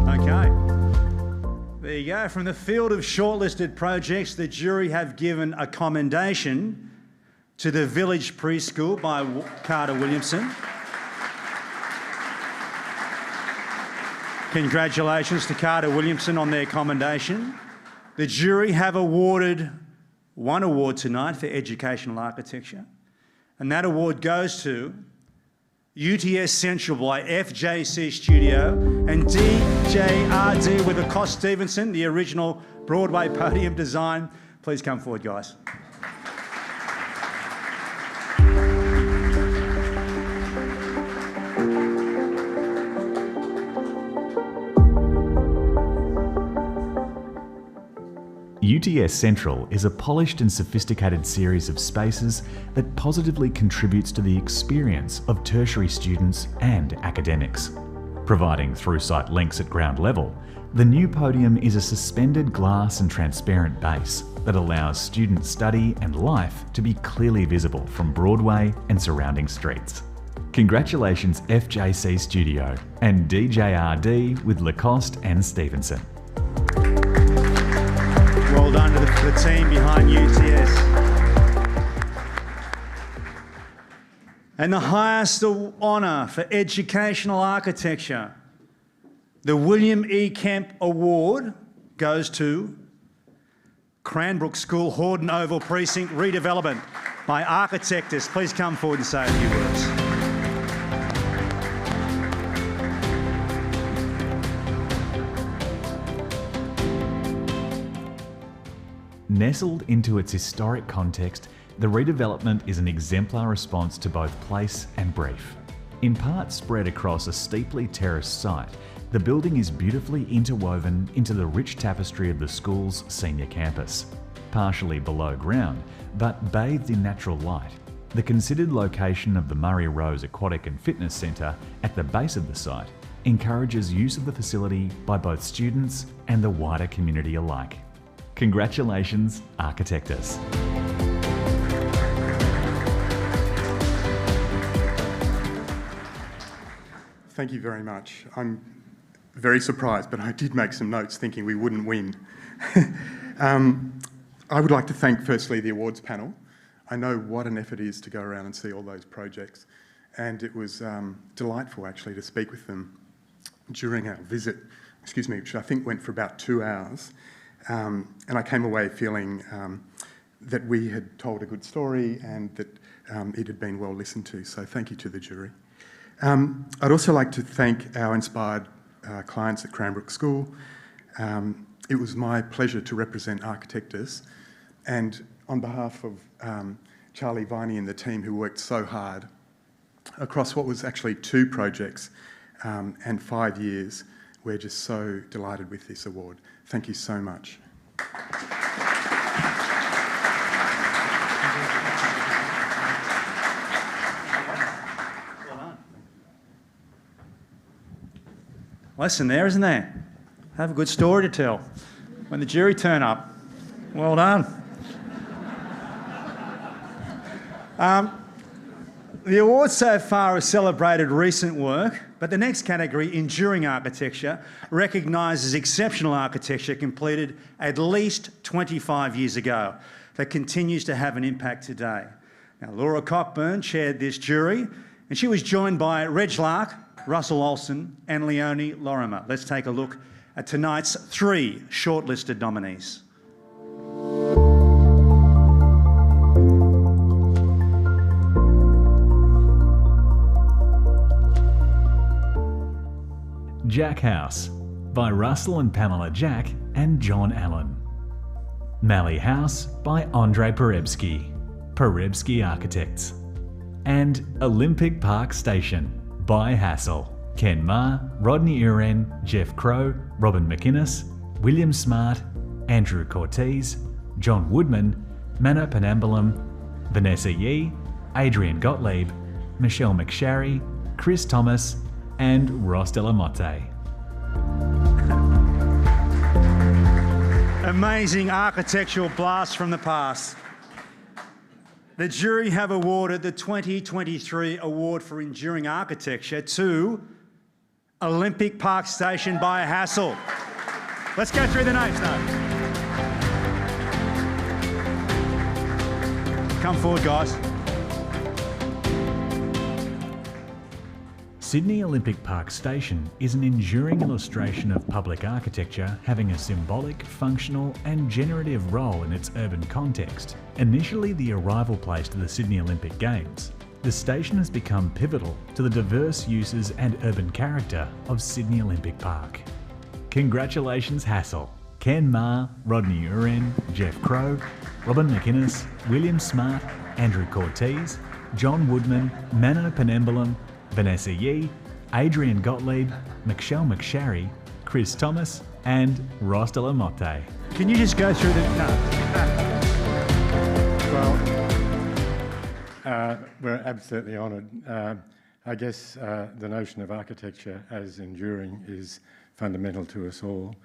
Okay. There you go. From the field of shortlisted projects, the jury have given a commendation to the Village Preschool by Carter Williamson. Congratulations to Carter Williamson on their commendation. The jury have awarded one award tonight for educational architecture, and that award goes to UTS Central by FJC Studio and DJRD with Lacoste Stevenson, the original Broadway Podium Design. Please come forward, guys. UTS Central is a polished and sophisticated series of spaces that positively contributes to the experience of tertiary students and academics. Providing through-site links at ground level, the new podium is a suspended glass and transparent base that allows student study and life to be clearly visible from Broadway and surrounding streets. Congratulations FJC Studio and DJRD with Lacoste and Stevenson. Well done to the team behind UTS. And the highest honour for educational architecture, the William E. Kemp Award, goes to Cranbrook School, Hordern Oval Precinct redevelopment by Architectus. Please come forward and say a few words. Nestled into its historic context, the redevelopment is an exemplar response to both place and brief. In part spread across a steeply terraced site, the building is beautifully interwoven into the rich tapestry of the school's senior campus. Partially below ground, but bathed in natural light, the considered location of the Murray Rose Aquatic and Fitness Centre at the base of the site encourages use of the facility by both students and the wider community alike. Congratulations, Architectus. Thank you very much. I'm very surprised, but I did make some notes thinking we wouldn't win. I would like to thank firstly the awards panel. I know what an effort it is to go around and see all those projects, and it was delightful actually to speak with them during our visit, which I think went for about 2 hours. And I came away feeling that we had told a good story and that it had been well listened to, so thank you to the jury. I'd also like to thank our inspired clients at Cranbrook School. It was my pleasure to represent Architectus, and on behalf of Charlie Viney and the team who worked so hard across what was actually 2 projects and 5 years, we're just so delighted with this award. Thank you so much. Lesson there, isn't there? Have a good story to tell when the jury turn up. Well done. The awards so far have celebrated recent work, but the next category, Enduring Architecture, recognises exceptional architecture completed at least 25 years ago that continues to have an impact today. Now, Laura Cockburn chaired this jury, and she was joined by Reg Lark, Russell Olsen and Leonie Lorimer. Let's take a look at tonight's 3 shortlisted nominees. Jack House by Russell and Pamela Jack and John Allen. Mally House by Andrei Perebsky, Perebsky Architects. And Olympic Park Station by Hassel, Ken Ma, Rodney Uren, Jeff Crow, Robin McInnes, William Smart, Andrew Cortese, John Woodman, Mano Penambulam, Vanessa Yee, Adrian Gottlieb, Michelle McSharry, Chris Thomas, and Ross Delamotte. Amazing architectural blast from the past. The jury have awarded the 2023 Award for Enduring Architecture to Olympic Park Station by Hassel. Let's go through the names now. Come forward, guys. Sydney Olympic Park Station is an enduring illustration of public architecture having a symbolic, functional and generative role in its urban context. Initially the arrival place to the Sydney Olympic Games, the station has become pivotal to the diverse uses and urban character of Sydney Olympic Park. Congratulations Hassel, Ken Ma, Rodney Uren, Jeff Crow, Robin McInnes, William Smart, Andrew Cortese, John Woodman, Mano Penembulum, Vanessa Yee, Adrian Gottlieb, Michelle McSharry, Chris Thomas and Ross de la Motte. Can you just go through the... Well, we're absolutely honoured. I guess the notion of architecture as enduring is fundamental to us all,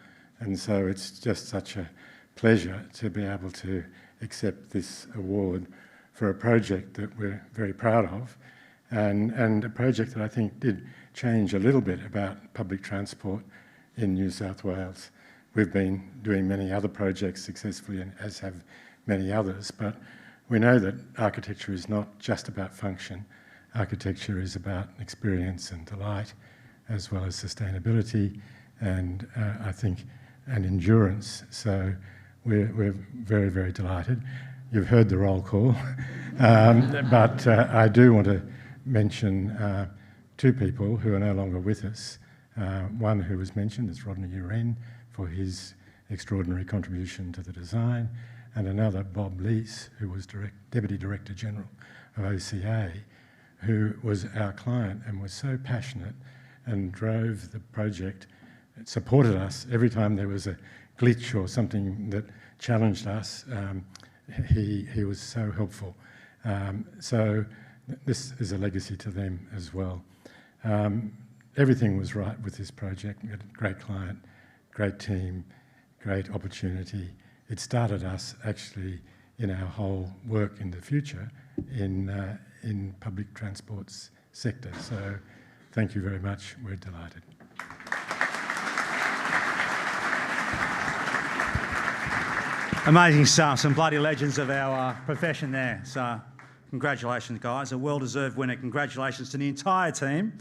and so it's just such a pleasure to be able to accept this award for a project that we're very proud of, and a project that I think did change a little bit about public transport in New South Wales. We've been doing many other projects successfully, and as have many others, but we know that architecture is not just about function. Architecture is about experience and delight, as well as sustainability, and I think, and endurance. So we're very, very delighted. You've heard the roll call, but I do want to mention two people who are no longer with us. One who was mentioned is Rodney Uren for his extraordinary contribution to the design, and another, Bob Leese, who was Deputy Director General of OCA, who was our client and was so passionate and drove the project, supported us every time there was a glitch or something that challenged us. He was so helpful. So this is a legacy to them as well. Everything was right with this project. We had a great client, great team, great opportunity. It started us actually in our whole work in the future in public transport's sector. So thank you very much. We're delighted. Amazing stuff, some bloody legends of our profession there. So congratulations, guys. A well-deserved winner. Congratulations to the entire team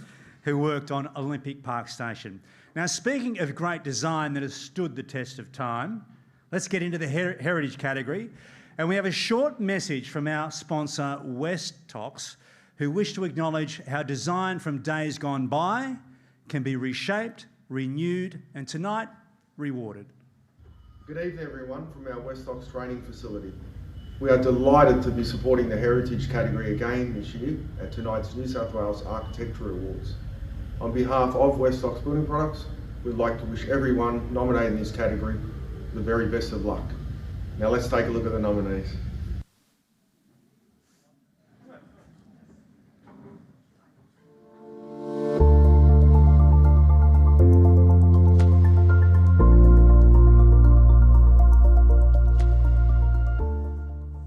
who worked on Olympic Park Station. Now, speaking of great design that has stood the test of time, let's get into the heritage category. And we have a short message from our sponsor, Westox, who wish to acknowledge how design from days gone by can be reshaped, renewed, and tonight, rewarded. Good evening, everyone, from our Westox training facility. We are delighted to be supporting the heritage category again this year at tonight's New South Wales Architecture Awards. On behalf of Westox Building Products, we'd like to wish everyone nominated in this category the very best of luck. Now let's take a look at the nominees.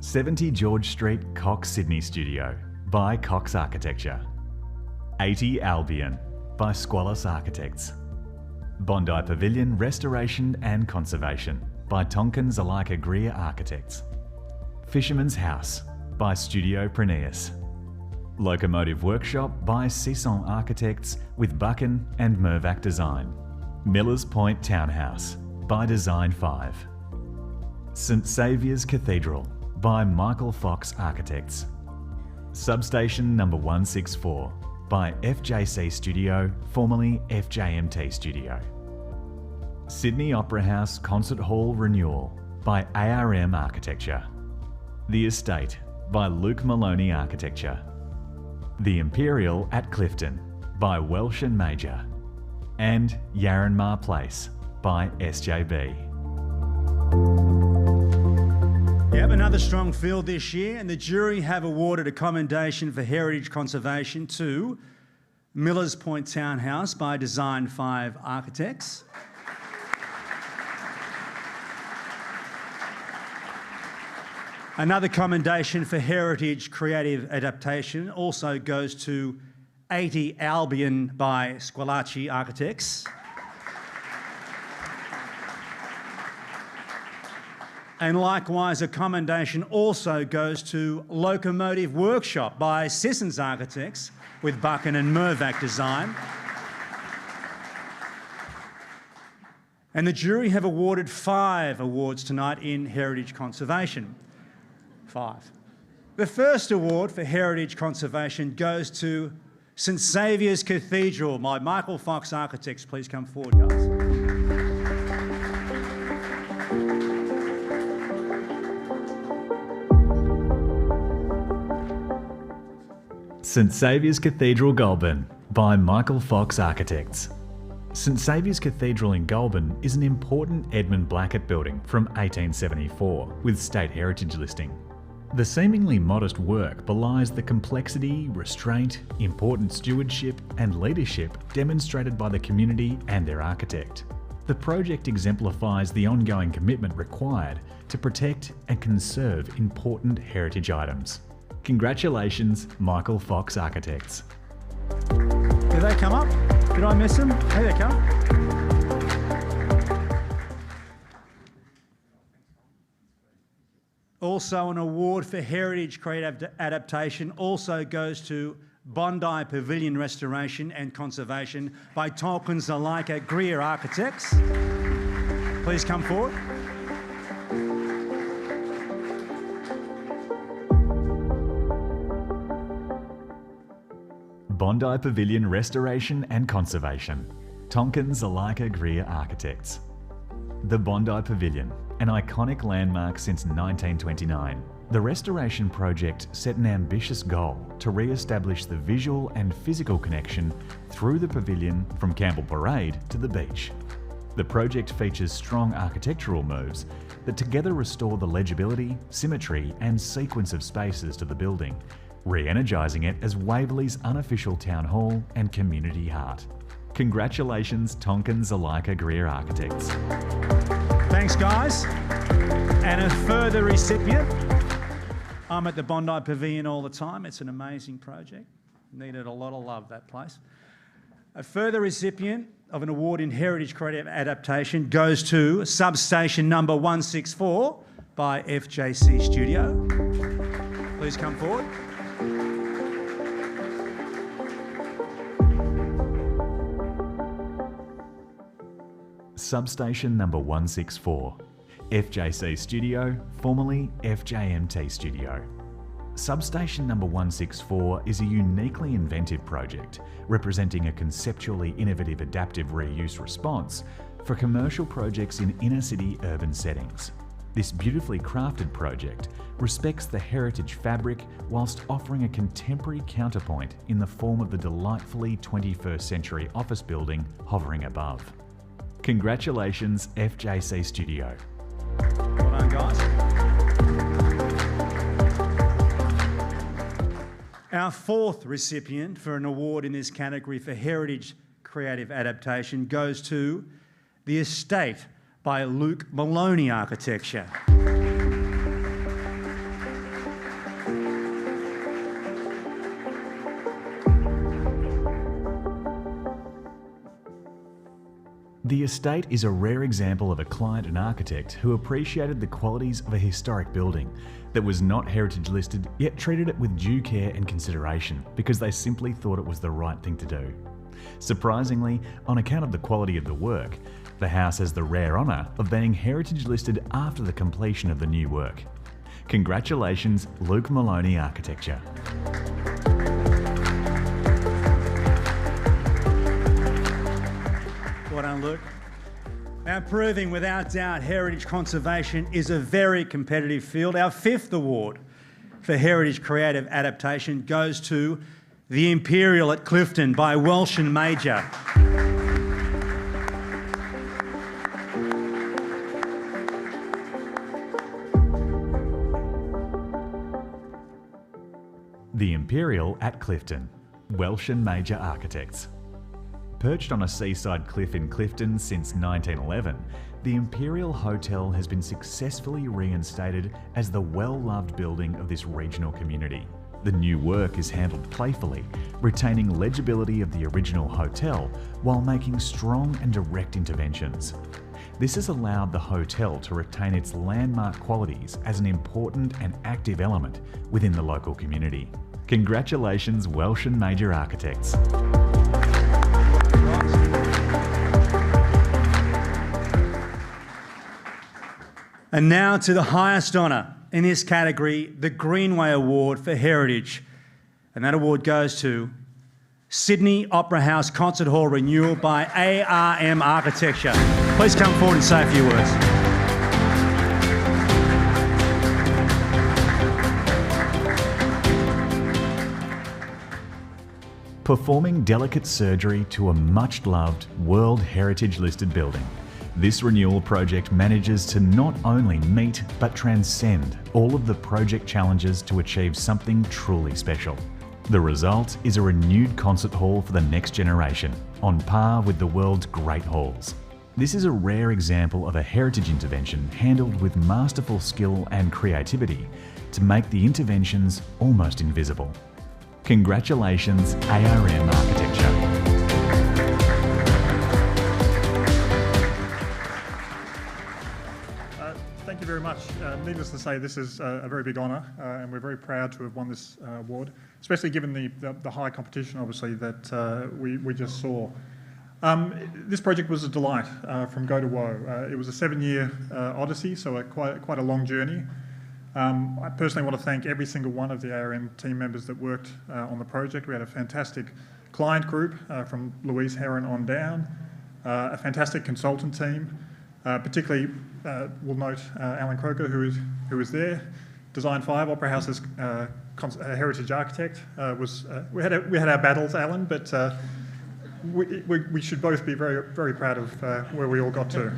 "70 George Street, Cox, Sydney Studio" by Cox Architecture. "80 Albion" by Squalus Architects. "Bondi Pavilion Restoration and Conservation" by Tonkin Zuleika Greer Architects. "Fisherman's House" by Studio Praeneus. "Locomotive Workshop" by Sisson Architects with Buchan and Mervac Design. "Millers Point Townhouse" by Design 5. "St Saviour's Cathedral" by Michael Fox Architects. "Substation Number 164" by FJC Studio, formerly FJMT Studio. "Sydney Opera House Concert Hall Renewal" by ARM Architecture. "The Estate" by Luke Maloney Architecture. "The Imperial at Clifton" by Welsh and Major. And Yarranmar Place by SJB. Yep, another strong field this year, and the jury have awarded a commendation for heritage conservation to Millers Point Townhouse by Design 5 Architects. Another commendation for heritage creative adaptation also goes to 80 Albion by Squillaci Architects. And likewise, a commendation also goes to Locomotive Workshop by Sissons Architects with Buchan and Mervac Design. And the jury have awarded 5 awards tonight in heritage conservation. 5. The first award for heritage conservation goes to St Saviour's Cathedral by Michael Fox Architects. Please come forward, guys. St Saviour's Cathedral, Goulburn by Michael Fox Architects. St Saviour's Cathedral in Goulburn is an important Edmund Blacket building from 1874 with state heritage listing. The seemingly modest work belies the complexity, restraint, important stewardship and leadership demonstrated by the community and their architect. The project exemplifies the ongoing commitment required to protect and conserve important heritage items. Congratulations, Michael Fox Architects. Did they come up? Did I miss them? Here they come. Also, an award for heritage creative adaptation also goes to Bondi Pavilion Restoration and Conservation by Tolkien Zuleika Greer Architects. Please come forward. Bondi Pavilion Restoration and Conservation, Tonkin Zuleika Greer Architects. The Bondi Pavilion, an iconic landmark since 1929. The restoration project set an ambitious goal to re-establish the visual and physical connection through the pavilion from Campbell Parade to the beach. The project features strong architectural moves that together restore the legibility, symmetry and sequence of spaces to the building, re-energising it as Waverley's unofficial town hall and community heart. Congratulations, Tonkin Zuleika Greer Architects. Thanks, guys. And a further recipient. I'm at the Bondi Pavilion all the time. It's an amazing project. Needed a lot of love, that place. A further recipient of an award in Heritage Creative Adaptation goes to Substation number 164 by FJC Studio. Please come forward. Substation number 164, FJC Studio, formerly FJMT Studio. Substation number 164 is a uniquely inventive project representing a conceptually innovative adaptive reuse response for commercial projects in inner city urban settings. This beautifully crafted project respects the heritage fabric whilst offering a contemporary counterpoint in the form of the delightfully 21st century office building hovering above. Congratulations, FJC Studio. Well done, guys. Our 4th recipient for an award in this category for Heritage Creative Adaptation goes to The Estate by Luke Maloney Architecture. The Estate is a rare example of a client and architect who appreciated the qualities of a historic building that was not heritage listed, yet treated it with due care and consideration because they simply thought it was the right thing to do. Surprisingly, on account of the quality of the work, the house has the rare honour of being heritage listed after the completion of the new work. Congratulations, Luke Maloney Architecture. Well done, Luke. Now, proving without doubt heritage conservation is a very competitive field, our 5th award for Heritage Creative Adaptation goes to The Imperial at Clifton by Welsh and Major. The Imperial at Clifton, Welsh and Major Architects. Perched on a seaside cliff in Clifton since 1911, the Imperial Hotel has been successfully reinstated as the well-loved building of this regional community. The new work is handled playfully, retaining legibility of the original hotel while making strong and direct interventions. This has allowed the hotel to retain its landmark qualities as an important and active element within the local community. Congratulations, Welsh and Major Architects. And now to the highest honour in this category, the Greenway Award for Heritage. And that award goes to Sydney Opera House Concert Hall Renewal by ARM Architecture. Please come forward and say a few words. Performing delicate surgery to a much-loved World Heritage listed building, this renewal project manages to not only meet but transcend all of the project challenges to achieve something truly special. The result is a renewed concert hall for the next generation, on par with the world's great halls. This is a rare example of a heritage intervention handled with masterful skill and creativity to make the interventions almost invisible. Congratulations, ARM Architecture. Thank you very much. Needless to say, this is a very big honour, and we're very proud to have won this award, especially given the high competition, obviously, that we just saw. This project was a delight from go to woe. It was a 7-year odyssey, so quite a long journey. I personally want to thank every single one of the ARM team members that worked on the project. We had a fantastic client group from Louise Heron on down, a fantastic consultant team. Particularly, we'll note Alan Croker, who was there. Design 5, Opera House's heritage architect. We had our battles, Alan, but we should both be very, very proud of where we all got to.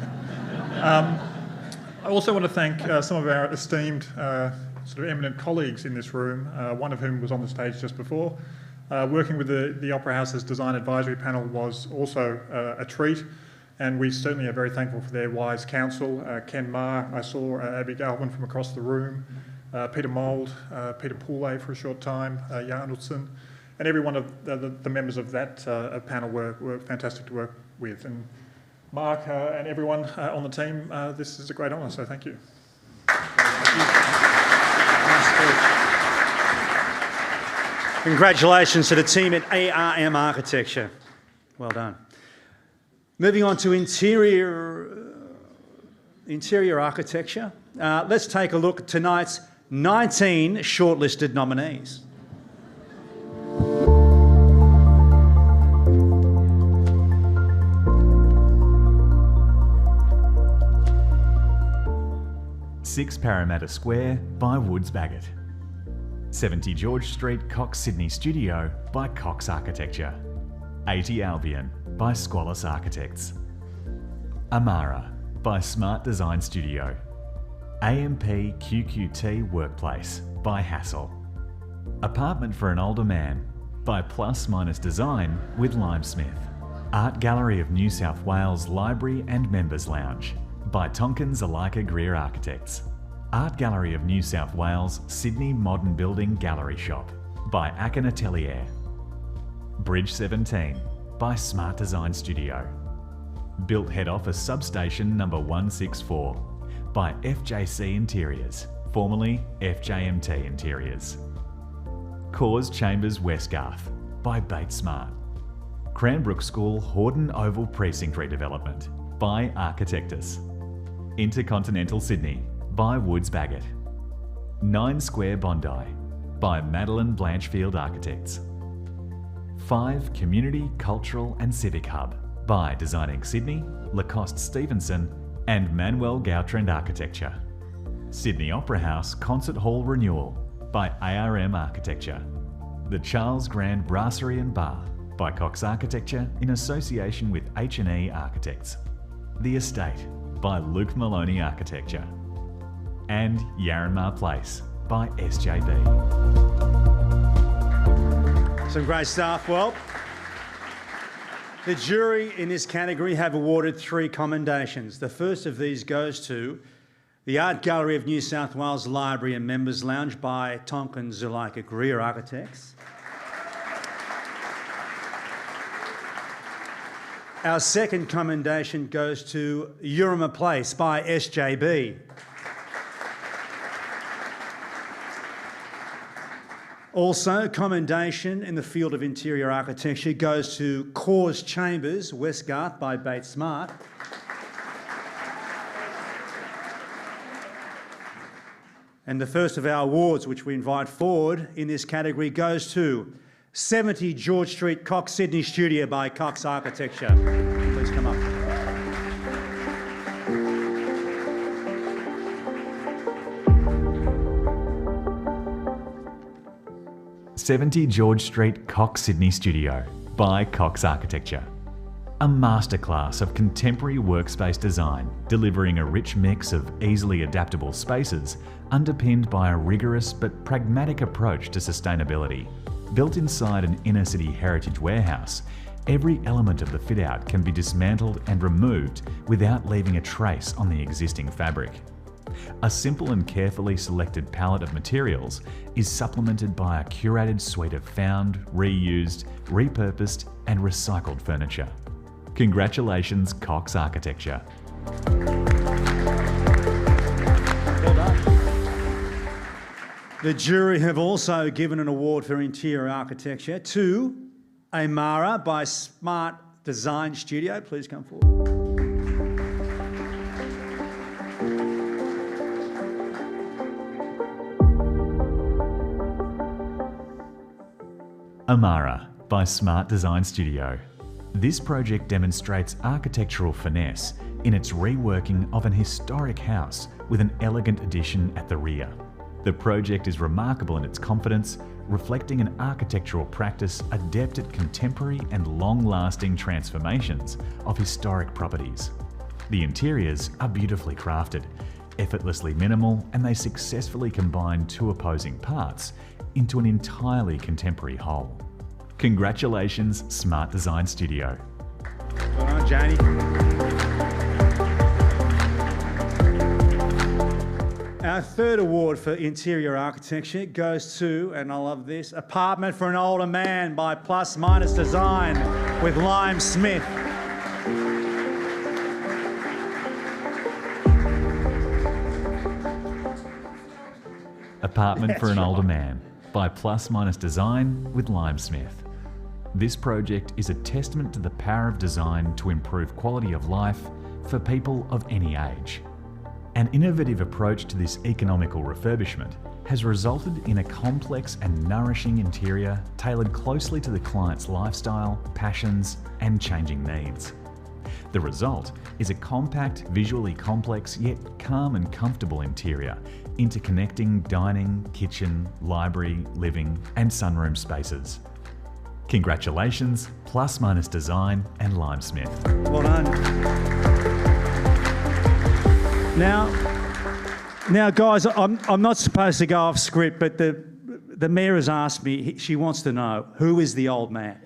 I also want to thank some of our esteemed sort of eminent colleagues in this room, one of whom was on the stage just before. Working with the Opera House's design advisory panel was also a treat. And we certainly are very thankful for their wise counsel. Ken Marr, I saw Abby Galvin from across the room, Peter Mould, Peter Poulet for a short time, Jan Arnoldson, and every one of the members of that panel were fantastic to work with. And Mark and everyone on the team, this is a great honour, so thank you. Congratulations to the team at ARM Architecture. Well done. Moving on to interior architecture, let's take a look at tonight's 19 shortlisted nominees. Six Parramatta Square by Woods Bagot. 70 George Street, Cox Sydney Studio by Cox Architecture. 80 Albion by Squalus Architects. Amara by Smart Design Studio. AMP QQT Workplace by Hassel. Apartment for an Older Man by Plus Minus Design with Limesmith. Art Gallery of New South Wales Library and Members Lounge by Tonkins Alika Greer Architects. Art Gallery of New South Wales Sydney Modern Building Gallery Shop by Acken Atelier. Bridge 17 by Smart Design Studio. Built Head Office Substation number 164 by FJC Interiors, formerly FJMT Interiors. Cause Chambers Westgarth by Bates Smart. Cranbrook School Hordern Oval Precinct Redevelopment by Architectus. Intercontinental Sydney by Woods Bagot. 9 Square Bondi by Madeline Blanchfield Architects. 5 Community, Cultural and Civic Hub by Designing Sydney, Lacoste Stevenson and Manuel Gautrand Architecture. Sydney Opera House Concert Hall Renewal by ARM Architecture. The Charles Grand Brasserie and Bar by Cox Architecture in association with H&E Architects. The Estate by Luke Maloney Architecture. And Yarranmar Place by SJB. Some great stuff. Well, The jury in this category have awarded 3 commendations. The first of these goes to the Art Gallery of New South Wales Library and Members Lounge by Tonkin Zuleika Greer Architects. Our second commendation goes to Yurima Place by SJB. Also, commendation in the field of interior architecture goes to Cause Chambers, Westgarth by Bates Smart. And the first of our awards, which we invite forward in this category, goes to 70 George Street, Cox Sydney Studio by Cox Architecture. Please come up. 70 George Street, Cox Sydney Studio by Cox Architecture. A masterclass of contemporary workspace design, delivering a rich mix of easily adaptable spaces underpinned by a rigorous but pragmatic approach to sustainability. Built inside an inner-city heritage warehouse, every element of the fit-out can be dismantled and removed without leaving a trace on the existing fabric. A simple and carefully selected palette of materials is supplemented by a curated suite of found, reused, repurposed and recycled furniture. Congratulations, Cox Architecture. Well done. The jury have also given an award for interior architecture to Amara by Smart Design Studio. Please come forward. Amara by Smart Design Studio. This project demonstrates architectural finesse in its reworking of an historic house with an elegant addition at the rear. The project is remarkable in its confidence, reflecting an architectural practice adept at contemporary and long-lasting transformations of historic properties. The interiors are beautifully crafted, effortlessly minimal, and they successfully combine 2 opposing parts into an entirely contemporary whole. Congratulations, Smart Design Studio. Well done, Janie. Our third award for interior architecture goes to, and I love this, Apartment for an Older Man by Plus Minus Design with Lime Smith. Apartment for an Older Man by Plus Minus Design with Limesmith. This project is a testament to the power of design to improve quality of life for people of any age. An innovative approach to this economical refurbishment has resulted in a complex and nourishing interior tailored closely to the client's lifestyle, passions, and changing needs. The result is a compact, visually complex, yet calm and comfortable interior, interconnecting dining, kitchen, library, living, and sunroom spaces. Congratulations, Plus Minus Design and Limesmith. Well done. Now, guys, I'm not supposed to go off script, but the mayor has asked me. She wants to know who is the old man.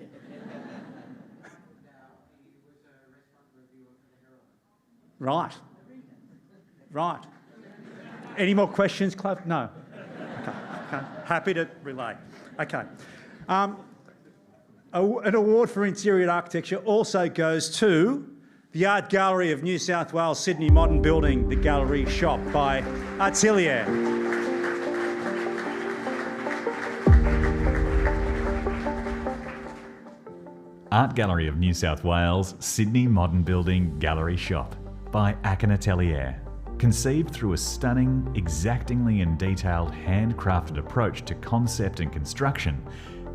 Right. Any more questions, Clive? No. Okay. Happy to relay. Okay. An award for interior architecture also goes to the Art Gallery of New South Wales Sydney Modern Building, the Gallery Shop by Atelier. Art Gallery of New South Wales Sydney Modern Building Gallery Shop by EmAGN Atelier. Conceived through a stunning, exactingly and detailed handcrafted approach to concept and construction,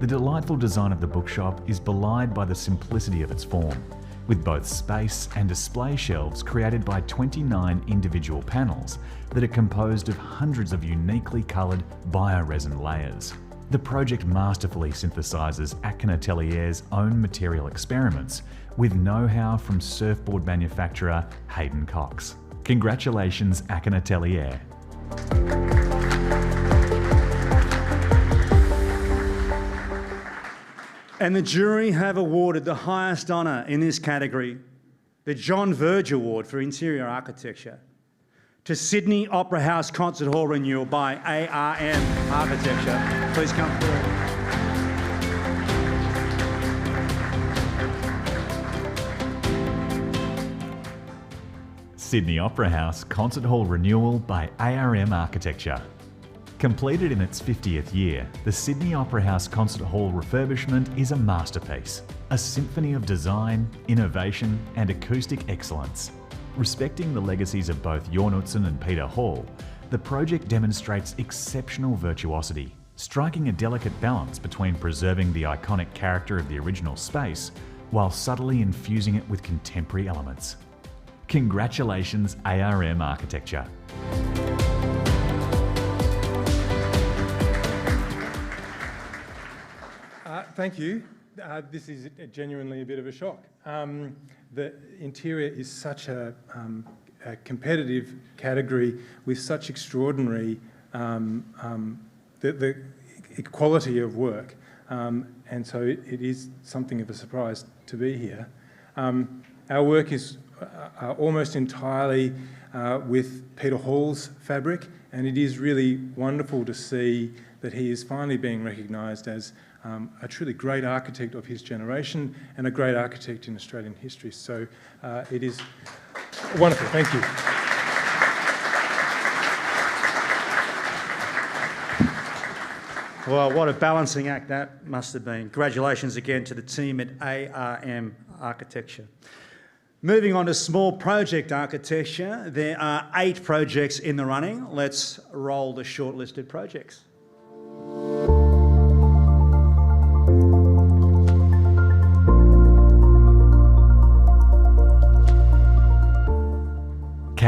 the delightful design of the bookshop is belied by the simplicity of its form, with both space and display shelves created by 29 individual panels that are composed of hundreds of uniquely coloured bioresin layers. The project masterfully synthesises EmAGN Atelier's own material experiments with know-how from surfboard manufacturer Hayden Cox. Congratulations, EmAGN Atelier. And the jury have awarded the highest honour in this category, the John Verge Award for Interior Architecture, to Sydney Opera House Concert Hall Renewal by ARM Architecture. Please come forward. Sydney Opera House Concert Hall Renewal by ARM Architecture. Completed in its 50th year, the Sydney Opera House Concert Hall refurbishment is a masterpiece, a symphony of design, innovation and acoustic excellence. Respecting the legacies of both Jorn Utzon and Peter Hall, the project demonstrates exceptional virtuosity, striking a delicate balance between preserving the iconic character of the original space while subtly infusing it with contemporary elements. Congratulations, ARM Architecture. Thank you. This is genuinely a bit of a shock. The interior is such a competitive category with such extraordinary the quality of work, and so it is something of a surprise to be here. Our work is almost entirely with Peter Hall's fabric, and it is really wonderful to see that he is finally being recognised as a truly great architect of his generation and a great architect in Australian history. So it is wonderful. Thank you. Well, what a balancing act that must have been. Congratulations again to the team at ARM Architecture. Moving on to small project architecture, there are 8 projects in the running. Let's roll the shortlisted projects.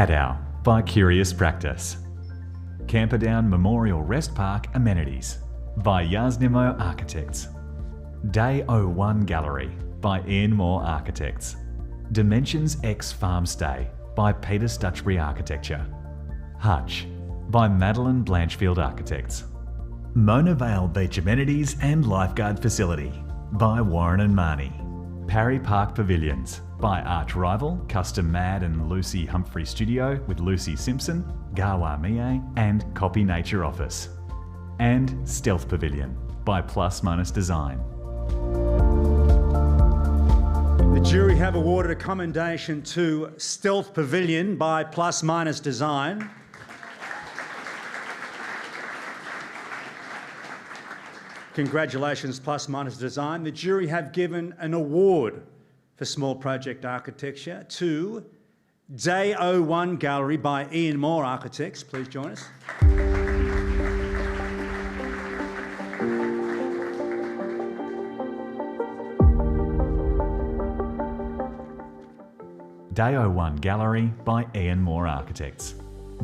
Haddow by Curious Practice. Camperdown Memorial Rest Park Amenities by Yaznimo Architects. Day 01 Gallery by Ian Moore Architects. Dimensions X Farm Stay by Peter Stutchbury Architecture. Hutch by Madeline Blanchfield Architects. Mona Vale Beach Amenities and Lifeguard Facility by Warren and Marnie. Parry Park Pavilions by Arch Rival, Custom Mad and Lucy Humphrey Studio with Lucy Simpson, Gawa Mie and Copy Nature Office. And Stealth Pavilion by Plus Minus Design. The jury have awarded a commendation to Stealth Pavilion by Plus Minus Design. Congratulations, Plus Minus Design. The jury have given an award for small project architecture to Day 01 Gallery by Ian Moore Architects. Please join us. Day 01 Gallery by Ian Moore Architects.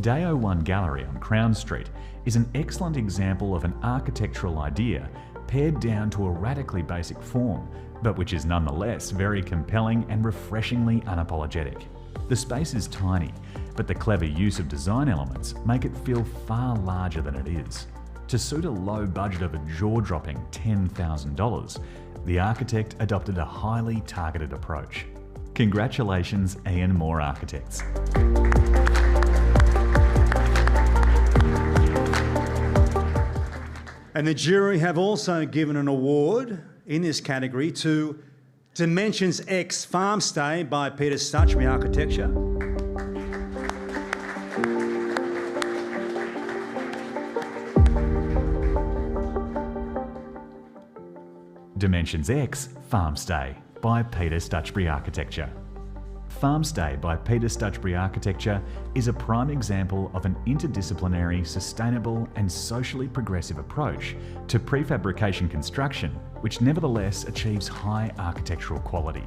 Day 01 Gallery on Crown Street is an excellent example of an architectural idea pared down to a radically basic form, but which is nonetheless very compelling and refreshingly unapologetic. The space is tiny, but the clever use of design elements make it feel far larger than it is. To suit a low budget of a jaw-dropping $10,000, the architect adopted a highly targeted approach. Congratulations, Ian Moore Architects. And the jury have also given an award in this category to Dimensions X Farm Stay by Peter Stutchbury Architecture. Dimensions X Farm Stay by Peter Stutchbury Architecture. Farm Stay by Peter Stutchbury Architecture is a prime example of an interdisciplinary, sustainable and socially progressive approach to prefabrication construction, which nevertheless achieves high architectural quality.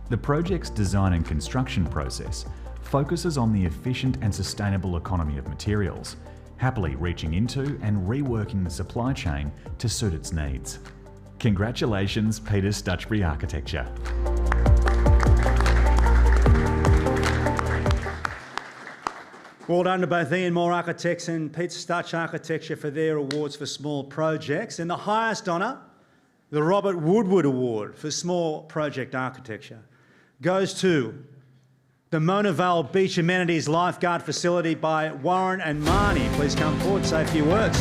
The project's design and construction process focuses on the efficient and sustainable economy of materials, happily reaching into and reworking the supply chain to suit its needs. Congratulations, Peter Stutchbury Architecture. Well done to both Ian Moore Architects and Pete Stutch Architecture for their awards for small projects. And the highest honour The Robert Woodward Award for Small Project Architecture goes to the Mona Vale Beach Amenities Lifeguard Facility by Warren and Marnie. Please come forward, say a few words.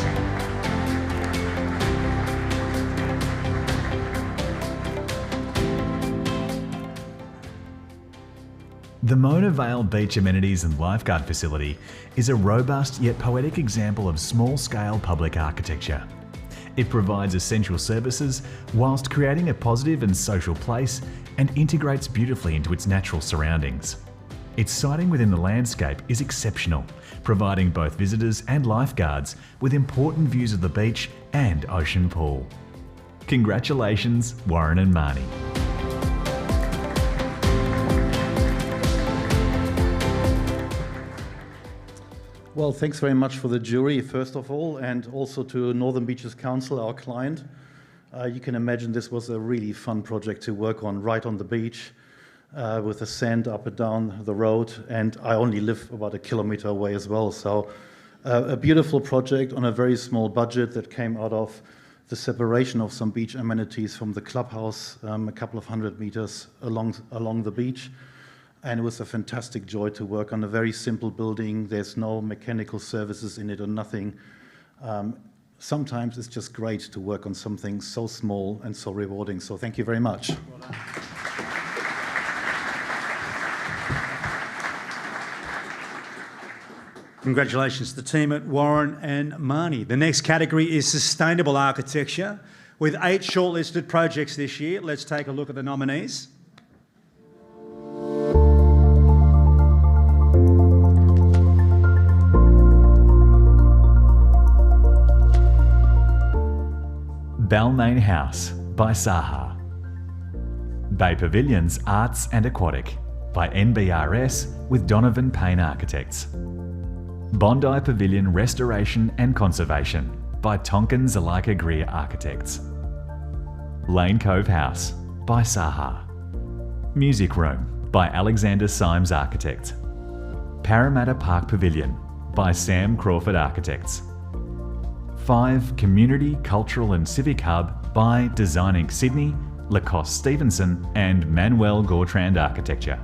The Mona Vale Beach Amenities and Lifeguard Facility is a robust yet poetic example of small-scale public architecture. It provides essential services whilst creating a positive and social place and integrates beautifully into its natural surroundings. Its siting within the landscape is exceptional, providing both visitors and lifeguards with important views of the beach and ocean pool. Congratulations, Warren and Marnie. Well, thanks very much for the jury, first of all, and also to Northern Beaches Council, our client. You can imagine this was a really fun project to work on, right on the beach, with the sand up and down the road, and I only live about a kilometer away as well. So a beautiful project on a very small budget that came out of the separation of some beach amenities from the clubhouse, a couple of 100 meters along the beach. And it was a fantastic joy to work on a very simple building. There's no mechanical services in it or nothing. Sometimes it's just great to work on something so small and so rewarding. So thank you very much. Well done. Congratulations to the team at Warren and Marnie. The next category is Sustainable Architecture. With 8 shortlisted projects this year, let's take a look at the nominees. Balmain House by Saha. Bay Pavilions Arts and Aquatic by NBRS with Donovan Payne Architects. Bondi Pavilion Restoration and Conservation by Tonkin Zuleika Greer Architects. Lane Cove House by Saha. Music Room by Alexander Simms Architect. Parramatta Park Pavilion by Sam Crawford Architects. 5 Community, Cultural and Civic Hub by Design Inc. Sydney, Lacoste Stevenson and Manuel Gautran Architecture.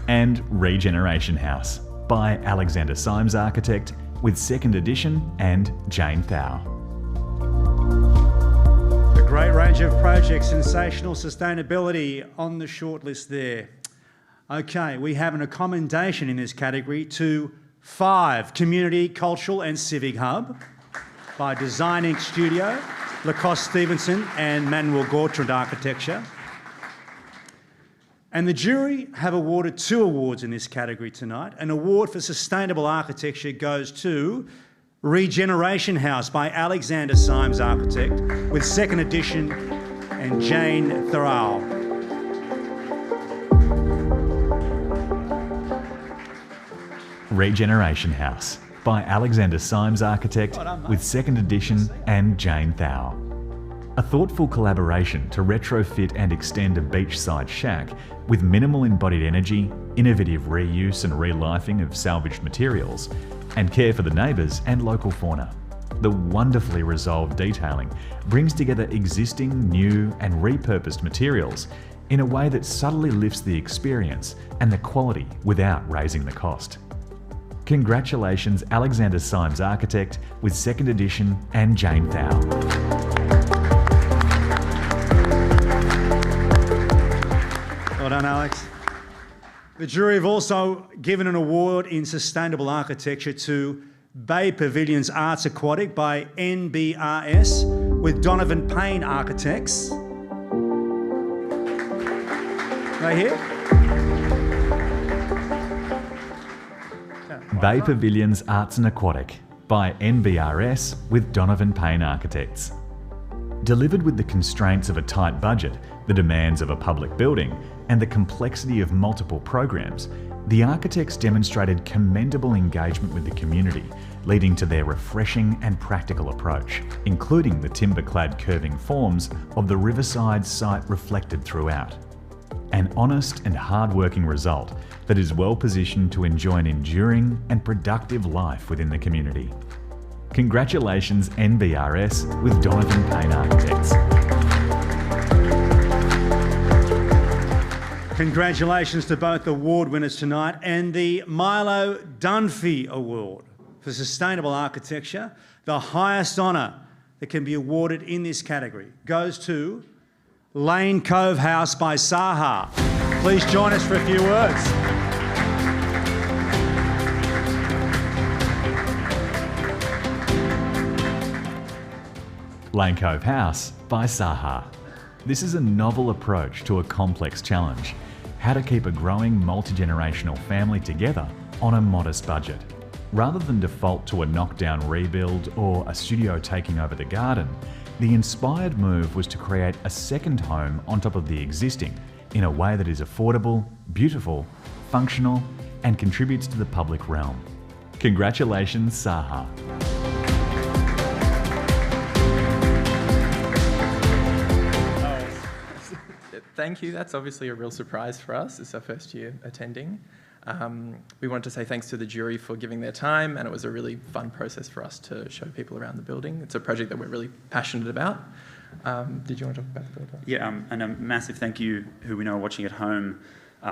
And Regeneration House by Alexander Simms Architect with 2nd edition and Jane Thau. A great range of projects, sensational sustainability on the shortlist there. Okay, we have an accommodation in this category to 5 Community, Cultural and Civic Hub by Design Inc. Studio, Lacoste Stevenson and Manuel Gautran Architecture. And the jury have awarded 2 awards in this category tonight. An award for sustainable architecture goes to Regeneration House by Alexander Simms Architect with 2nd edition and Jane Thau. Regeneration House by Alexander Simms Architect with 2nd edition and Jane Thau. A thoughtful collaboration to retrofit and extend a beachside shack with minimal embodied energy, innovative reuse and relifing of salvaged materials, and care for the neighbours and local fauna. The wonderfully resolved detailing brings together existing, new and repurposed materials in a way that subtly lifts the experience and the quality without raising the cost. Congratulations, Alexander Simms Architect with 2nd edition and Jane Thau. Well done, Alex. The jury have also given an award in sustainable architecture to Bay Pavilions Arts Aquatic by NBRS with Donovan Payne Architects. Right here. Bay Pavilions Arts and Aquatic by NBRS with Donovan Payne Architects. Delivered with the constraints of a tight budget, the demands of a public building, and the complexity of multiple programs, the architects demonstrated commendable engagement with the community, leading to their refreshing and practical approach, including the timber-clad curving forms of the riverside site reflected throughout. An honest and hard-working result that is well positioned to enjoy an enduring and productive life within the community. Congratulations, NBRS with Donovan Payne Architects. Congratulations to both award winners tonight, and the Milo Dunphy Award for Sustainable Architecture, the highest honour that can be awarded in this category, goes to Lane Cove House by Saha. Please join us for a few words. Lane Cove House by Saha. This is a novel approach to a complex challenge: how to keep a growing multi-generational family together on a modest budget. Rather than default to a knockdown rebuild or a studio taking over the garden, the inspired move was to create a second home on top of the existing in a way that is affordable, beautiful, functional, and contributes to the public realm. Congratulations, Saha. Thank you. That's obviously a real surprise for us. It's our first year attending. We wanted to say thanks to the jury for giving their time, and it was a really fun process for us to show people around the building. It's a project that we're really passionate about. Did you want to talk about the builder? Yeah, and a massive thank you, who we know are watching at home,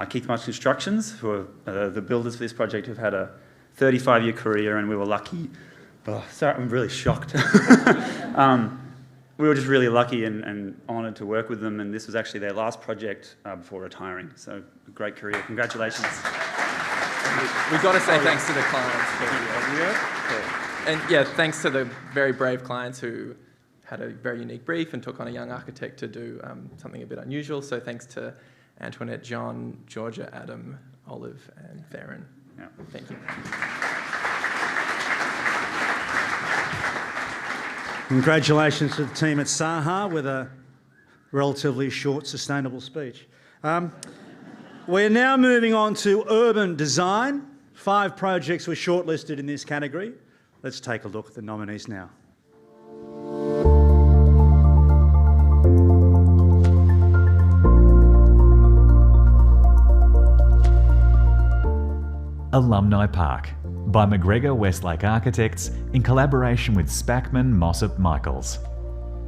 Keith March Constructions, who are the builders for this project, who've had a 35-year career, and we were lucky. Oh, sorry, I'm really shocked. We were just really lucky and honoured to work with them, and this was actually their last project before retiring. So, a great career. Congratulations. We've got to say thanks to the clients. And yeah, thanks to the very brave clients who had a very unique brief and took on a young architect to do something a bit unusual. So thanks to Antoinette, John, Georgia, Adam, Olive, and Theron. Yeah. Thank you. Congratulations to the team at Saha with a relatively short, sustainable speech. We're now moving on to urban design. 5 projects were shortlisted in this category. Let's take a look at the nominees now. Alumni Park by McGregor Westlake Architects in collaboration with Spackman Mossop Michaels.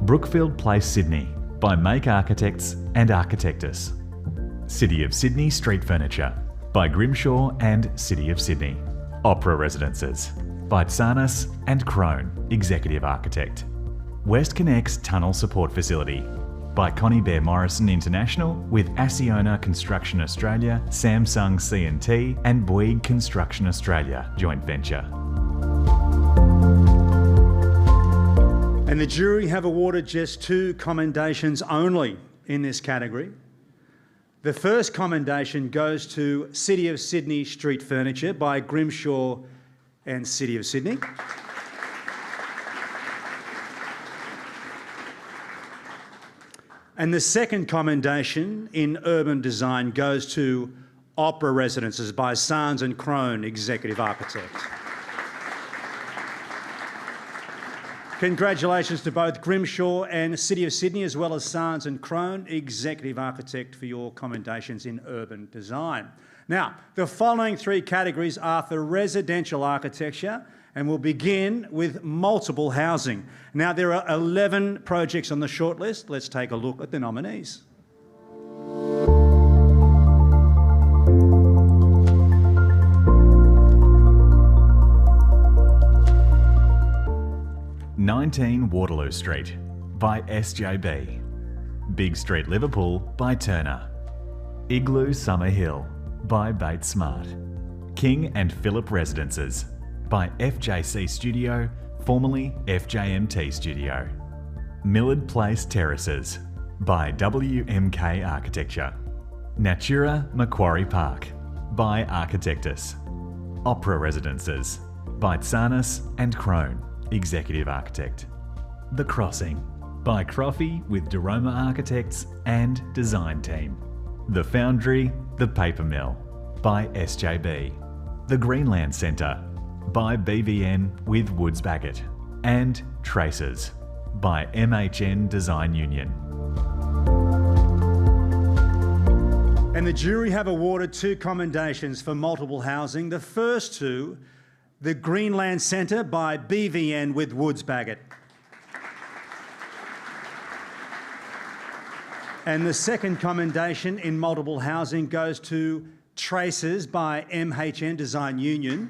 Brookfield Place, Sydney by Make Architects and Architectus. City of Sydney Street Furniture by Grimshaw and City of Sydney. Opera Residences by Tsanis and Crone, Executive Architect. West Connects Tunnel Support Facility by Connie Bear Morrison International with Asiona Construction Australia, Samsung C&T and Bouygues Construction Australia joint venture. And the jury have awarded just 2 commendations only in this category. The first commendation goes to City of Sydney Street Furniture by Grimshaw and City of Sydney. And the second commendation in urban design goes to Opera Residences by Sarnes and Crone, Executive Architect. Congratulations to both Grimshaw and City of Sydney, as well as Sarnes and Crone, Executive Architect, for your commendations in urban design. Now, the following 3 categories are for residential architecture, and we'll begin with multiple housing. Now, there are 11 projects on the shortlist. Let's take a look at the nominees. "19 Waterloo Street" by SJB. "Big Street Liverpool" by Turner. "Igloo Summer Hill" by Bates Smart. "King and Phillip Residences" by FJC Studio, formerly FJMT Studio. "Millard Place Terraces" by WMK Architecture. "Natura Macquarie Park" by Architectus. "Opera Residences" by Tsanis and Crone, Executive Architect. "The Crossing" by Croffey with Doroma Architects and Design Team. "The Foundry, The Paper Mill" by SJB. "The Greenland Centre" by BVN with Woods Bagot. And "Traces" by EmAGN Design Union. And the jury have awarded 2 commendations for multiple housing. The first 2, The Greenland Centre by BVN with Woods Bagot. And the second commendation in multiple housing goes to Traces by EmAGN Design Union.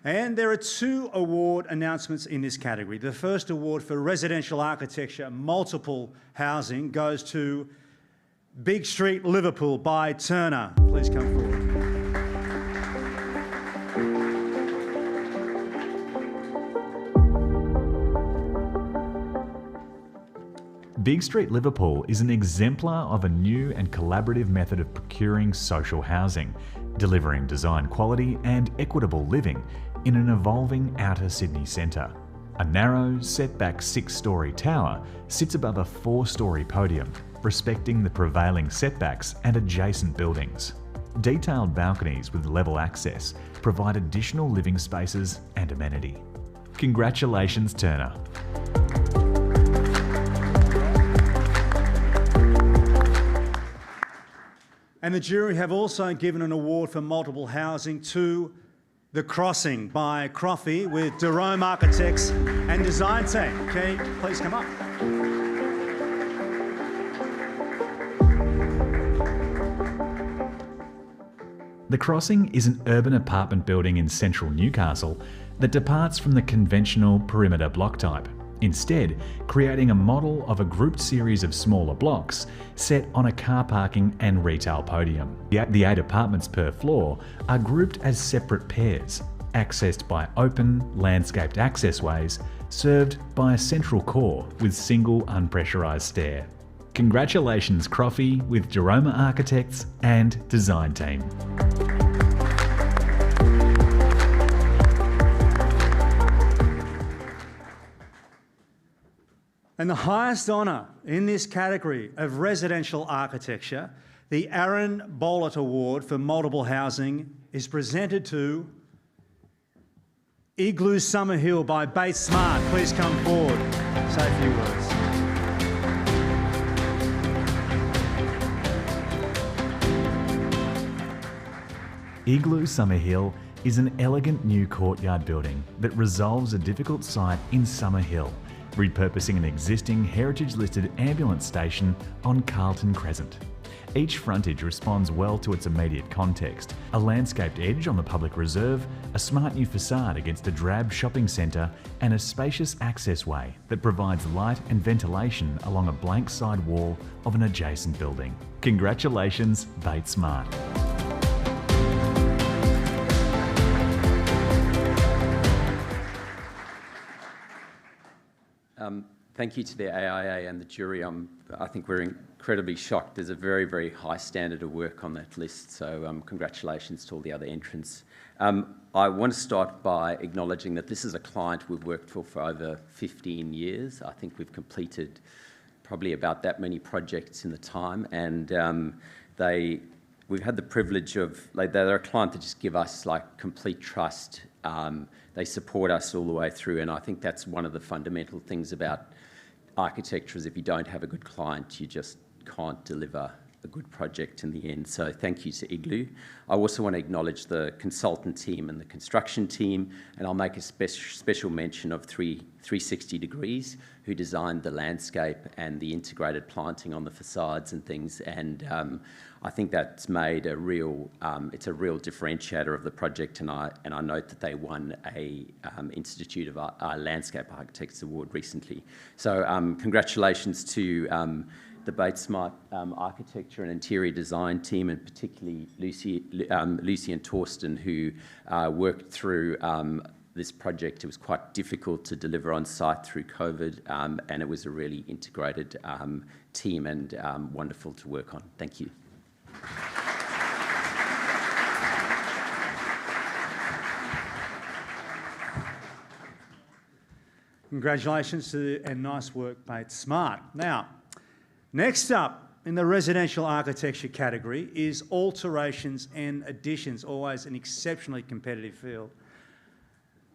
And there are 2 award announcemements in this category. The first award for residential architecture, multiple housing, goes to Big Street, Liverpool by Turner. Please come forward. Big Street Liverpool is an exemplar of a new and collaborative method of procuring social housing, delivering design quality and equitable living in an evolving outer Sydney centre. A narrow, set-back 6-storey tower sits above a 4-storey podium, respecting the prevailing setbacks and adjacent buildings. Detailed balconies with level access provide additional living spaces and amenity. Congratulations, Turner. And the jury have also given an award for multiple housing to The Crossing by Croffey with Jerome Architects and Design Team. Okay, please come up. The Crossing is an urban apartment building in central Newcastle that departs from the conventional perimeter block type, instead creating a model of a grouped series of smaller blocks set on a car parking and retail podium. The 8 apartments per floor are grouped as separate pairs, accessed by open, landscaped accessways, served by a central core with single unpressurised stair. Congratulations, Croffey with Jerome Architects and Design Team. And the highest honour in this category of residential architecture, the Aaron Bollett Award for multiple housing, is presented to Igloo Summerhill by Bates Smart. Please come forward, say a few words. Igloo Summerhill is an elegant new courtyard building that resolves a difficult site in Summerhill, repurposing an existing heritage-listed ambulance station on Carlton Crescent. Each frontage responds well to its immediate context: a landscaped edge on the public reserve, a smart new facade against a drab shopping centre, and a spacious accessway that provides light and ventilation along a blank side wall of an adjacent building. Congratulations, Bates Smart. Thank you to the AIA and the jury. I think we're incredibly shocked. There's a very, very high standard of work on that list, so congratulations to all the other entrants. I want to start by acknowledging that this is a client we've worked for over 15 years. I think we've completed probably about that many projects in the time, and we've had the privilege of, they're a client that just give us complete trust. They support us all the way through, and I think that's one of the fundamental things about architecture is if you don't have a good client, you just can't deliver a good project in the end. So thank you to Igloo. I also want to acknowledge the consultant team and the construction team, and I'll make a special mention of 360 Degrees, who designed the landscape and the integrated planting on the facades and things. And I think that's made it's a real differentiator of the project. And I note that they won a Institute of Landscape Architects Award recently. So congratulations to the Bates Smart Architecture and Interior Design team, and particularly Lucy and Torsten, who worked through this project. It was quite difficult to deliver on site through COVID, and it was a really integrated team and wonderful to work on. Thank you. Congratulations and nice work, Bates Smart. Now, next up in the residential architecture category is alterations and additions, always an exceptionally competitive field.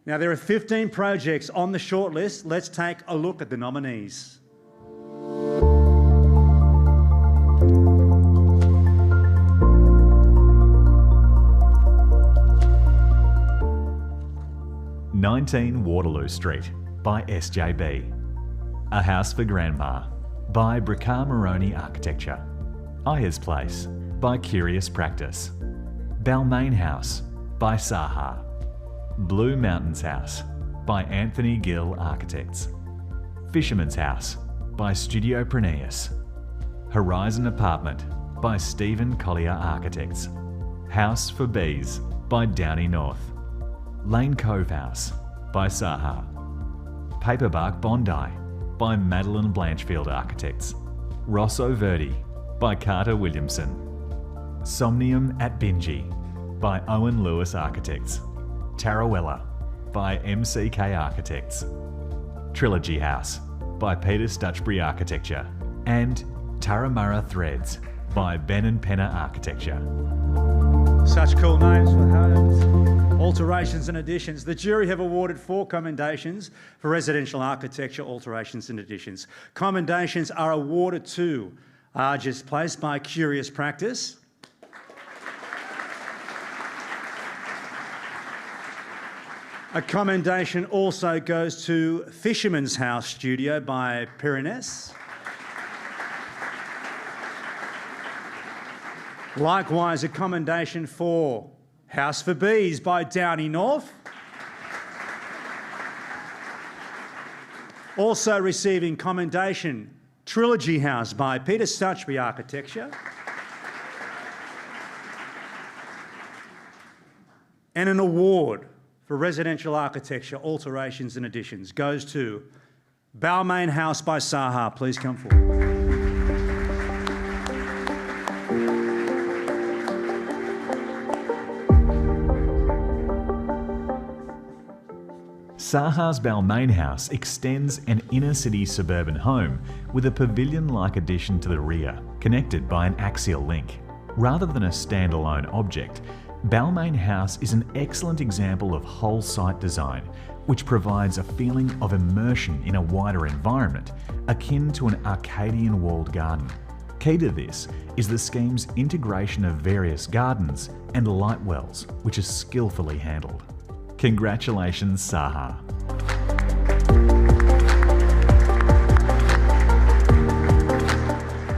Now, there are 15 projects on the shortlist. Let's take a look at the nominees. "19 Waterloo Street" by SJB. A House for Grandma by Bricar Maroney Architecture. Aya's Place by Curious Practice. Balmain House by Saha. Blue Mountains House by Anthony Gill Architects. Fisherman's House by Studio Praeneus. Horizon Apartment by Stephen Collier Architects. House for Bees by Downey North. Lane Cove House by Saha. Paperbark Bondi by Madeline Blanchfield Architects. Rosso Verdi by Carter Williamson. Somnium at Bingie by Owen Lewis Architects. Tarawella by MCK Architects. Trilogy House by Peter Stutchbury Architecture. And Turramurra Threads by Ben and Penner Architecture. Such cool names for homes, alterations and additions. The jury have awarded 4 commendations for residential architecture, alterations and additions. Commendations are awarded to Aya's Place by Curious Practice. A commendation also goes to Fisherman's House Studio by Pyrenees. Likewise, a commendation for House for Bees by Downey North. Also receiving commendation, Trilogy House by Peter Stutchbury Architecture. And an award for residential architecture, alterations and additions goes to Balmain House by Saha. Please come forward. Saha's Balmain House extends an inner-city suburban home with a pavilion-like addition to the rear, connected by an axial link. Rather than a standalone object, Balmain House is an excellent example of whole-site design, which provides a feeling of immersion in a wider environment, akin to an Arcadian walled garden. Key to this is the scheme's integration of various gardens and light wells, which is skillfully handled. Congratulations, Saha.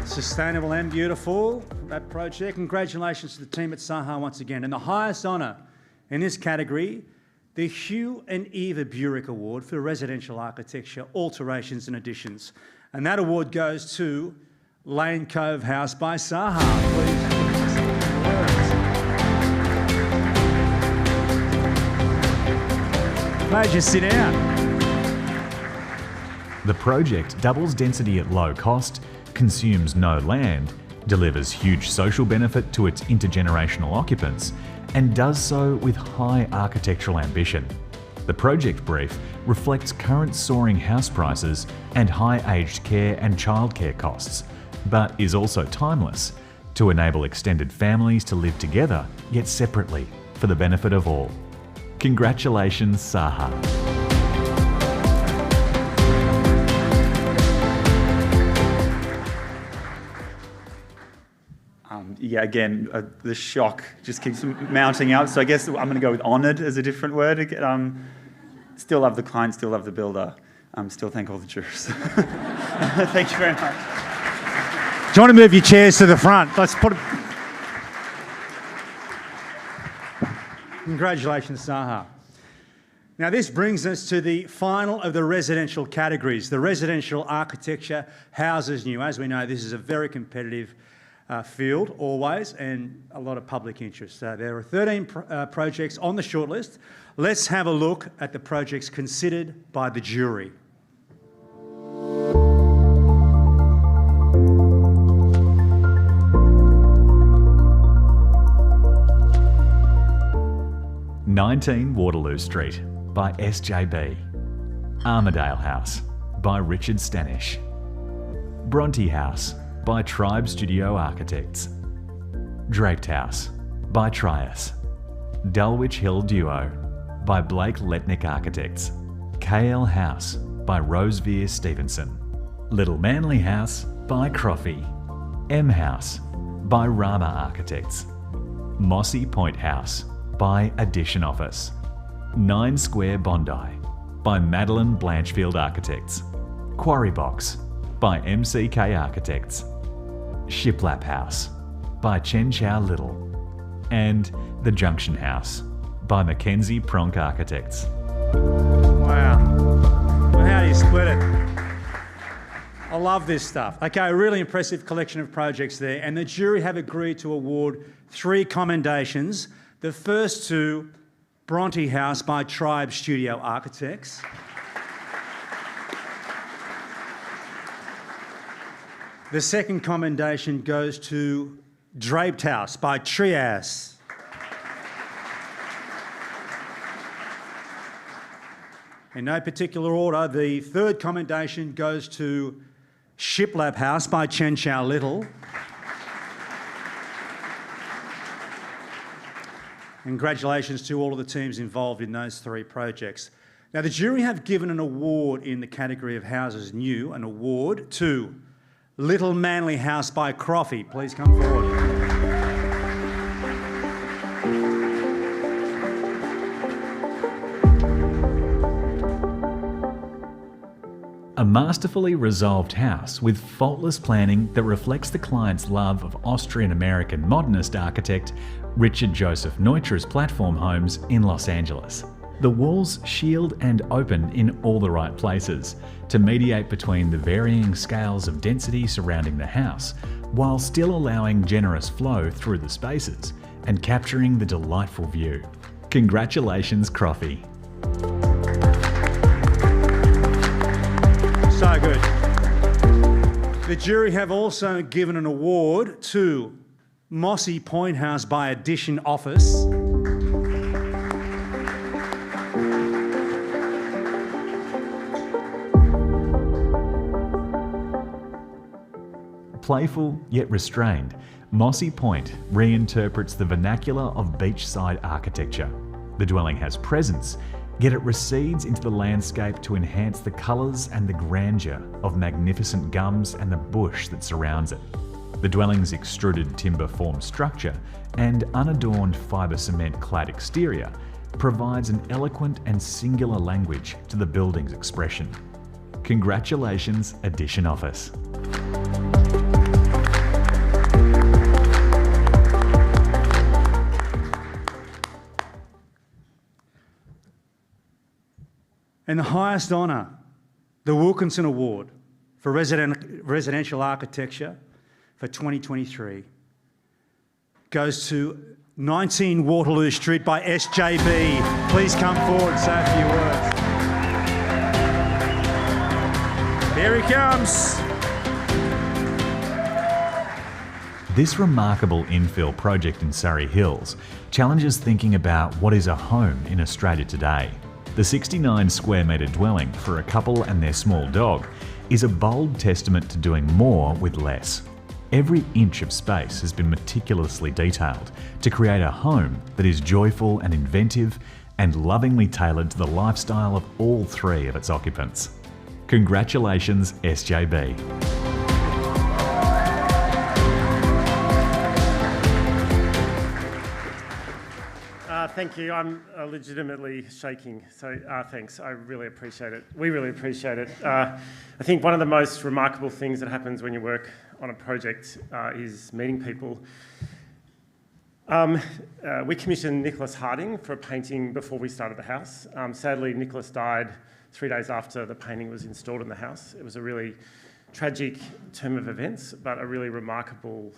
Sustainable and beautiful, that project. Congratulations to the team at Saha once again. And the highest honour in this category, the Hugh and Eva Burek Award for Residential Architecture, Alterations and Additions. And that award goes to Lane Cove House by Saha. Please sit down. The project doubles density at low cost, consumes no land, delivers huge social benefit to its intergenerational occupants, and does so with high architectural ambition. The project brief reflects current soaring house prices and high aged care and childcare costs, but is also timeless to enable extended families to live together yet separately for the benefit of all. Congratulations, Saha. Yeah, again, the shock just keeps mounting up. So I guess I'm going to go with honoured as a different word. Still love the client, still love the builder. Still thank all the jurors. Thank you very much. Do you want to move your chairs to the front? Let's put it. Congratulations, Saha. Now this brings us to the final of the residential categories. The residential architecture houses new. As we know, this is a very competitive field always, and a lot of public interest. There are 13 projects on the shortlist. Let's have a look at the projects considered by the jury. "19 Waterloo Street" by SJB. Armadale House by Richard Stanish. Bronte House by Tribe Studio Architects. Draped House by Trias. Dulwich Hill Duo by Blake Letnick Architects. KL House by Rosevere Stevenson. Little Manly House by Croffey. M House by Rama Architects. Mossy Point House by Addition Office. 9 Square Bondi by Madeline Blanchfield Architects. Quarry Box by MCK Architects, Shiplap House by Chen Chow Little, and The Junction House by Mackenzie Pronk Architects. Wow. Well, how do you split it? I love this stuff. Okay, a really impressive collection of projects there, and the jury have agreed to award 3 commendations. The first to Bronte House by Tribe Studio Architects. The second commendation goes to Draped House by Trias. In no particular order, the third commendation goes to Shiplap House by Chen Chow Little. Congratulations to all of the teams involved in those 3 projects. Now, the jury have given an award in the category of houses new, an award to Little Manly House by Croffy. Please come forward. A masterfully resolved house with faultless planning that reflects the client's love of Austrian-American modernist architect Richard Joseph Neutra's platform homes in Los Angeles. The walls shield and open in all the right places to mediate between the varying scales of density surrounding the house, while still allowing generous flow through the spaces and capturing the delightful view. Congratulations, Croffy. So good. The jury have also given an award to Mossy Point House by Addition Office. Playful yet restrained, Mossy Point reinterprets the vernacular of beachside architecture. The dwelling has presence, yet it recedes into the landscape to enhance the colours and the grandeur of magnificent gums and the bush that surrounds it. The dwelling's extruded timber formed structure and unadorned fibre cement clad exterior provides an eloquent and singular language to the building's expression. Congratulations, Addition Office. And the highest honour, the Wilkinson Award for Residential Architecture for 2023, goes to 19 Waterloo Street by SJB. Please come forward and say a few words. Here he comes. This remarkable infill project in Surrey Hills challenges thinking about what is a home in Australia today. The 69 square metre dwelling for a couple and their small dog is a bold testament to doing more with less. Every inch of space has been meticulously detailed to create a home that is joyful and inventive and lovingly tailored to the lifestyle of all 3 of its occupants. Congratulations, SJB. Thank you. I'm legitimately shaking, so thanks. I really appreciate it. We really appreciate it. I think one of the most remarkable things that happens when you work on a project is meeting people. We commissioned Nicholas Harding for a painting before we started the house. Sadly, Nicholas died 3 days after the painting was installed in the house. It was a really tragic turn of events, but a really remarkable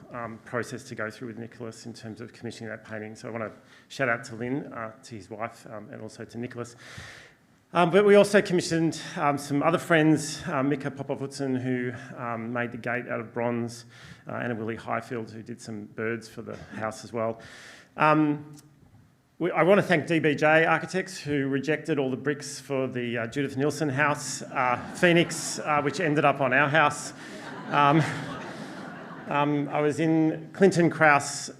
process to go through with Nicholas in terms of commissioning that painting. So I want to shout out to Lynn, to his wife, and also to Nicholas. But we also commissioned some other friends, Mika Popovutson, who made the gate out of bronze, and Willie Highfield, who did some birds for the house as well. I want to thank DBJ Architects, who rejected all the bricks for the Judith Nielsen house, Phoenix, which ended up on our house. I was in Clinton Krause,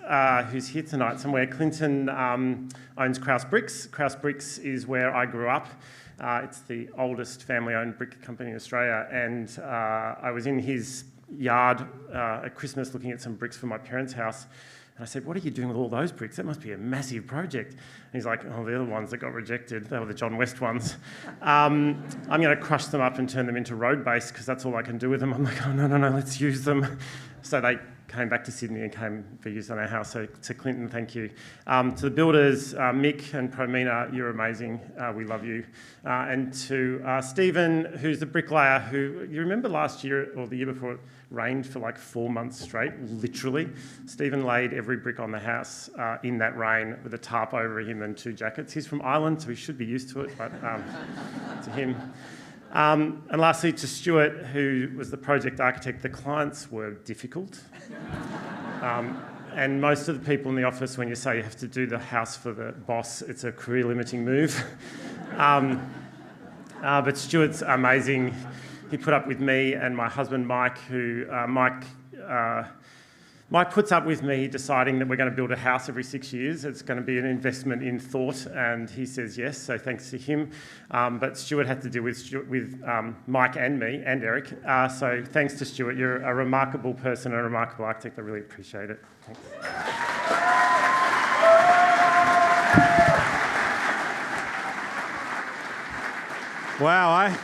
who's here tonight somewhere. Clinton owns Krause Bricks. Krause Bricks is where I grew up. It's the oldest family-owned brick company in Australia, and I was in his yard at Christmas looking at some bricks for my parents' house. And I said, what are you doing with all those bricks? That must be a massive project. And he's like, oh, they're the ones that got rejected. They were the John West ones. I'm going to crush them up and turn them into road base because that's all I can do with them. I'm like, oh, no, let's use them. So they came back to Sydney and came for use on our house. So to Clinton, thank you. To the builders, Mick and Promina, you're amazing. We love you. And to Stephen, who's the bricklayer, who, you remember last year or the year before, it rained for like 4 months straight, literally. Stephen laid every brick on the house in that rain with a tarp over him and 2 jackets. He's from Ireland, so he should be used to it, but to him. And lastly, to Stuart, who was the project architect. The clients were difficult. And most of the people in the office, when you say you have to do the house for the boss, it's a career-limiting move. But Stuart's amazing. He put up with me and my husband, Mike, who Mike puts up with me deciding that we're going to build a house every 6 years. It's going to be an investment in thought, and he says yes, so thanks to him. But Stuart had to deal with Mike and me and Eric. So thanks to Stuart. You're a remarkable person and a remarkable architect. I really appreciate it. Thanks. Wow,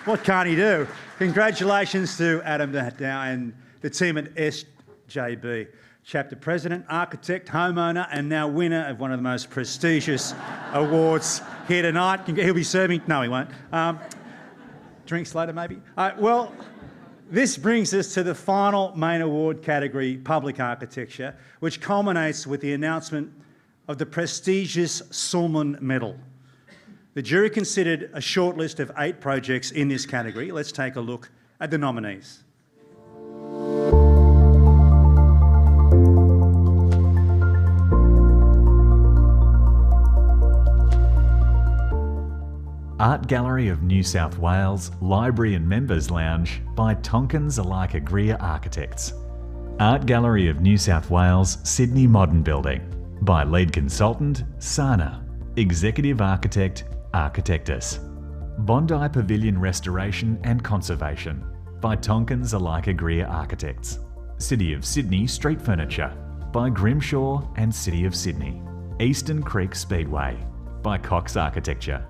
what can't he do? Congratulations to Adam Haddow and the team at SJB. Chapter President, Architect, Homeowner, and now winner of one of the most prestigious awards here tonight. He'll be serving... No, he won't. Drinks later, maybe? Well, this brings us to the final main award category, Public Architecture, which culminates with the announcement of the prestigious Sulman Medal. The jury considered a short list of 8 projects in this category. Let's take a look at the nominees. Art Gallery of New South Wales Library and Members Lounge by Tonkins Alike Greer Architects. Art Gallery of New South Wales Sydney Modern Building by Lead Consultant Sana, Executive Architect Architectus. Bondi Pavilion Restoration and Conservation by Tonkins Alike Greer Architects. City of Sydney Street Furniture by Grimshaw and City of Sydney. Eastern Creek Speedway by Cox Architecture.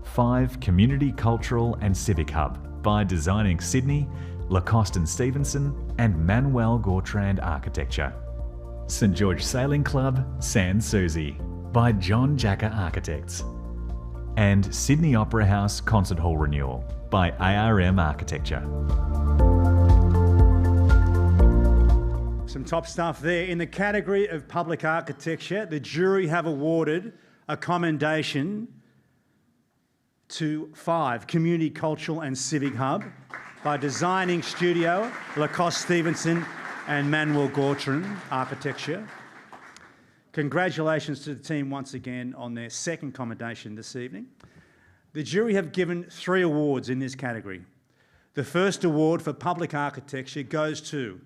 5 Community Cultural and Civic Hub by Designing Sydney, Lacoste and Stevenson and Manuel Gautran Architecture. St George Sailing Club Sans Souci by John Jacker Architects. And Sydney Opera House Concert Hall Renewal by ARM Architecture. Some top stuff there. In the category of public architecture, the jury have awarded a commendation to 5 Community Cultural and Civic Hub by Designing Studio, Lacoste Stevenson and Manuel Gautran Architecture. Congratulations to the team once again on their second commendation this evening. The jury have given 3 awards in this category. The first award for public architecture goes to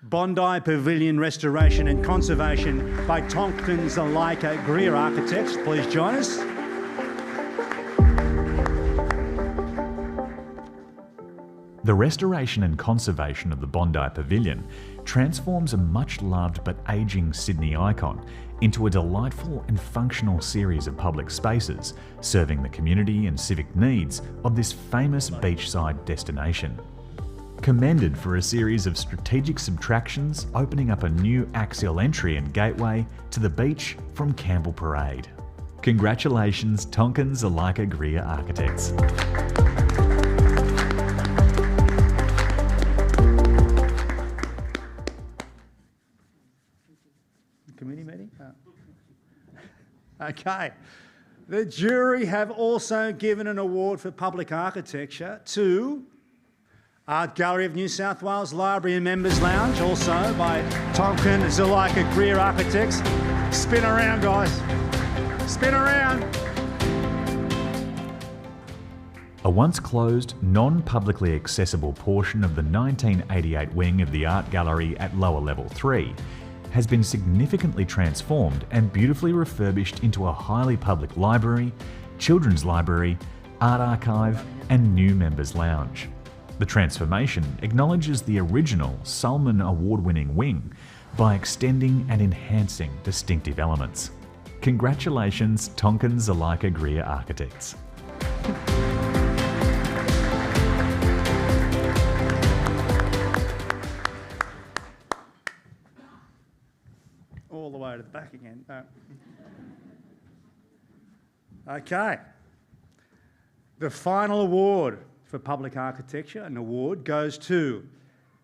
Bondi Pavilion Restoration and Conservation by Tonkins Alike Greer Architects. Please join us. The restoration and conservation of the Bondi Pavilion transforms a much-loved but ageing Sydney icon into a delightful and functional series of public spaces serving the community and civic needs of this famous beachside destination. Commended for a series of strategic subtractions opening up a new axial entry and gateway to the beach from Campbell Parade. Congratulations, Tonkins Alike Greer Architects. Committee meeting? Okay. The jury have also given an award for public architecture to Art Gallery of New South Wales Library and Members Lounge, also by Tonkins Alike Greer Architects. Spin around, guys. Spin around. A once closed, non-publicly accessible portion of the 1988 wing of the Art Gallery at Lower Level 3 has been significantly transformed and beautifully refurbished into a highly public library, children's library, art archive and new members lounge. The transformation acknowledges the original Sulman award-winning wing by extending and enhancing distinctive elements. Congratulations, Tonkin Zuleika Greer Architects. All the way to the back again. Okay. The final award for public architecture, an award, goes to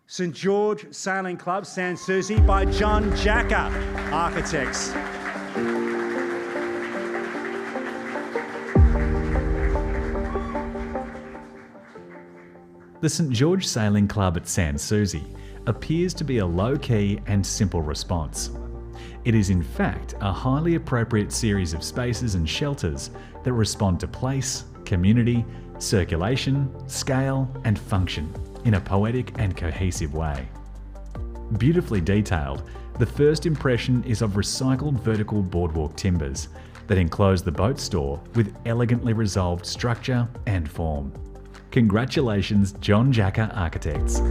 St George Sailing Club, Sans Souci, by John Jacker Architects. The St George Sailing Club at Sans Souci appears to be a low-key and simple response. It is in fact a highly appropriate series of spaces and shelters that respond to place, community, circulation, scale and function in a poetic and cohesive way. Beautifully detailed, the first impression is of recycled vertical boardwalk timbers that enclose the boat store with elegantly resolved structure and form. Congratulations, John Jacker Architects.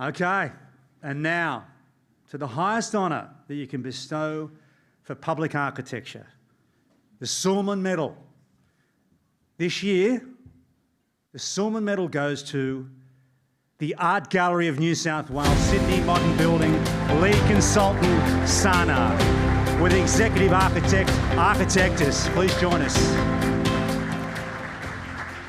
Okay, and now to the highest honour that you can bestow for public architecture, the Sulman Medal. This year, the Sulman Medal goes to the Art Gallery of New South Wales, Sydney Modern Building, lead consultant Sana, with executive architectess. Please join us.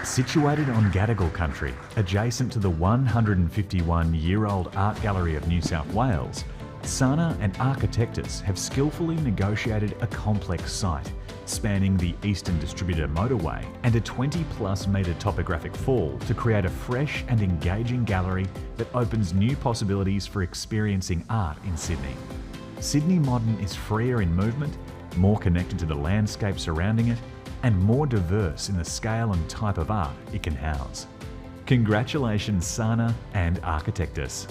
Situated on Gadigal country, adjacent to the 151-year-old Art Gallery of New South Wales, Sana and Architectus have skillfully negotiated a complex site spanning the Eastern Distributor motorway and a 20+ metre topographic fall to create a fresh and engaging gallery that opens new possibilities for experiencing art in Sydney. Sydney Modern is freer in movement, more connected to the landscape surrounding it, and more diverse in the scale and type of art it can house. Congratulations, Sana and Architectus.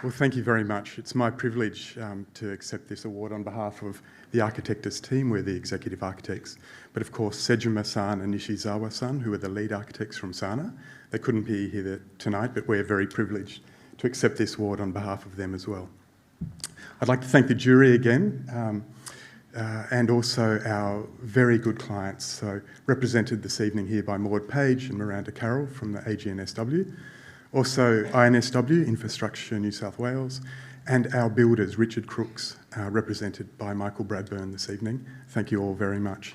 Well, thank you very much. It's my privilege to accept this award on behalf of the Architectus team. We're the executive architects. But of course, Sejima-san and Nishizawa-san, who are the lead architects from Sana, they couldn't be here tonight, but we're very privileged to accept this award on behalf of them as well. I'd like to thank the jury again, and also our very good clients, so represented this evening here by Maud Page and Miranda Carroll from the NSW. Also NSW Infrastructure New South Wales, and our builders, Richard Crooks, represented by Michael Bradburn this evening. Thank you all very much.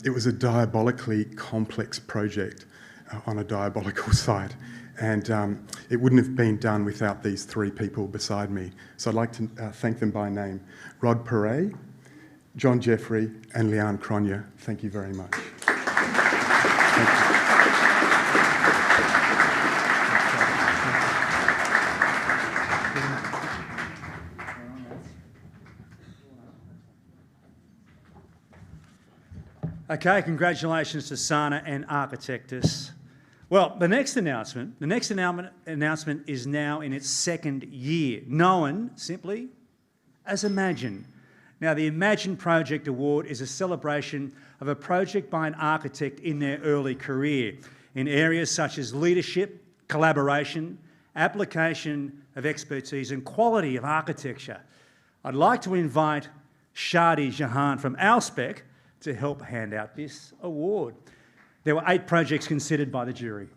It was a diabolically complex project on a diabolical site, and it wouldn't have been done without these three people beside me. So I'd like to thank them by name. Rod Perret, John Jeffrey and Leanne Cronje. Thank you very much. Thank you. Okay, congratulations to Sana and Architectus. Well, the next announcement is now in its second year, known simply as EmAGN. Now, the EmAGN Project Award is a celebration of a project by an architect in their early career in areas such as leadership, collaboration, application of expertise and quality of architecture. I'd like to invite Shadi Jahan from Alspec to help hand out this award. There were 8 projects considered by the jury.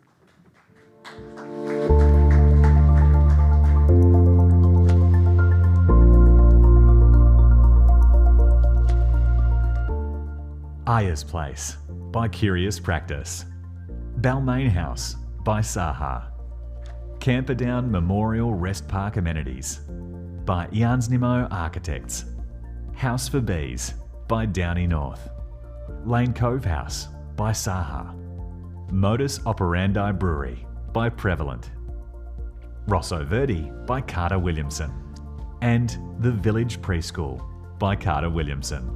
Ayers Place by Curious Practice. Balmain House by Saha. Camperdown Memorial Rest Park Amenities by Iansnimo Architects. House for Bees by Downey North. Lane Cove House by Saha. Modus Operandi Brewery by Prevalent. Rosso Verdi by Carter Williamson. And The Village Preschool by Carter Williamson.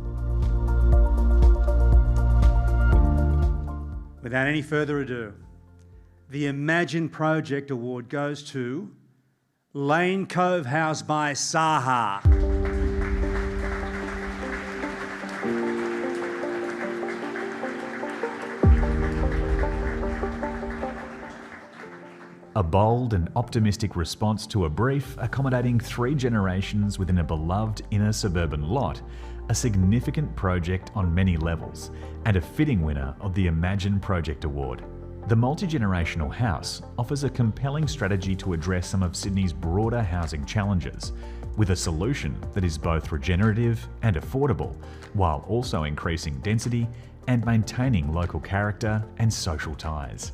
Without any further ado, the EmAGN Project Award goes to Lane Cove House by Saha. A bold and optimistic response to a brief accommodating 3 generations within a beloved inner suburban lot, a significant project on many levels, and a fitting winner of the EmAGN Project Award. The multi-generational house offers a compelling strategy to address some of Sydney's broader housing challenges, with a solution that is both regenerative and affordable, while also increasing density and maintaining local character and social ties.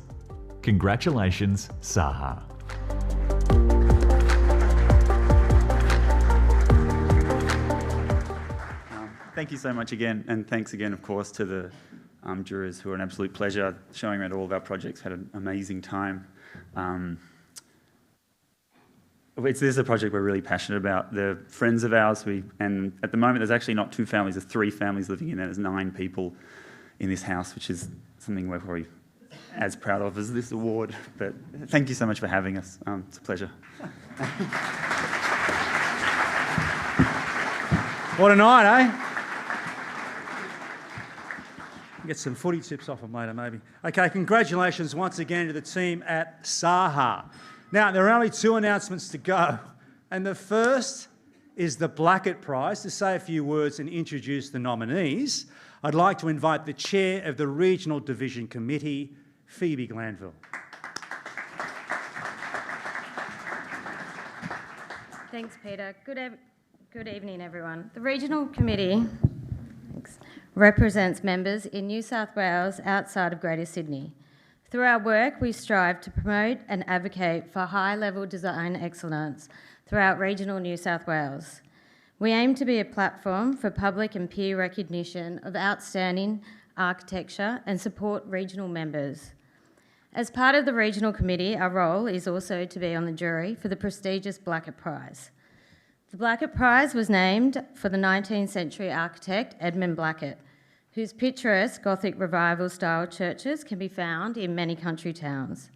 Congratulations, Saha. Thank you so much again, and thanks again, of course, to the jurors who are an absolute pleasure showing around all of our projects. Had an amazing time. This is a project we're really passionate about. They're friends of ours, and at the moment there's actually not 2 families, there's 3 families living in there. There's 9 people in this house, which is something we're probably as proud of as this award. But thank you so much for having us. It's a pleasure. What a night, eh? Get some footy tips off them later, maybe. Okay, congratulations once again to the team at Saha. Now, there are only 2 announcements to go, and the first is the Blacket Prize. To say a few words and introduce the nominees, I'd like to invite the Chair of the Regional Division Committee, Phoebe Glanville. Thanks, Peter. Good evening, everyone. The Regional Committee represents members in New South Wales outside of Greater Sydney. Through our work, we strive to promote and advocate for high-level design excellence throughout regional New South Wales. We aim to be a platform for public and peer recognition of outstanding architecture and support regional members. As part of the Regional Committee, our role is also to be on the jury for the prestigious Blacket Prize. The Blacket Prize was named for the 19th century architect Edmund Blacket, whose picturesque Gothic revival-style churches can be found in many country towns.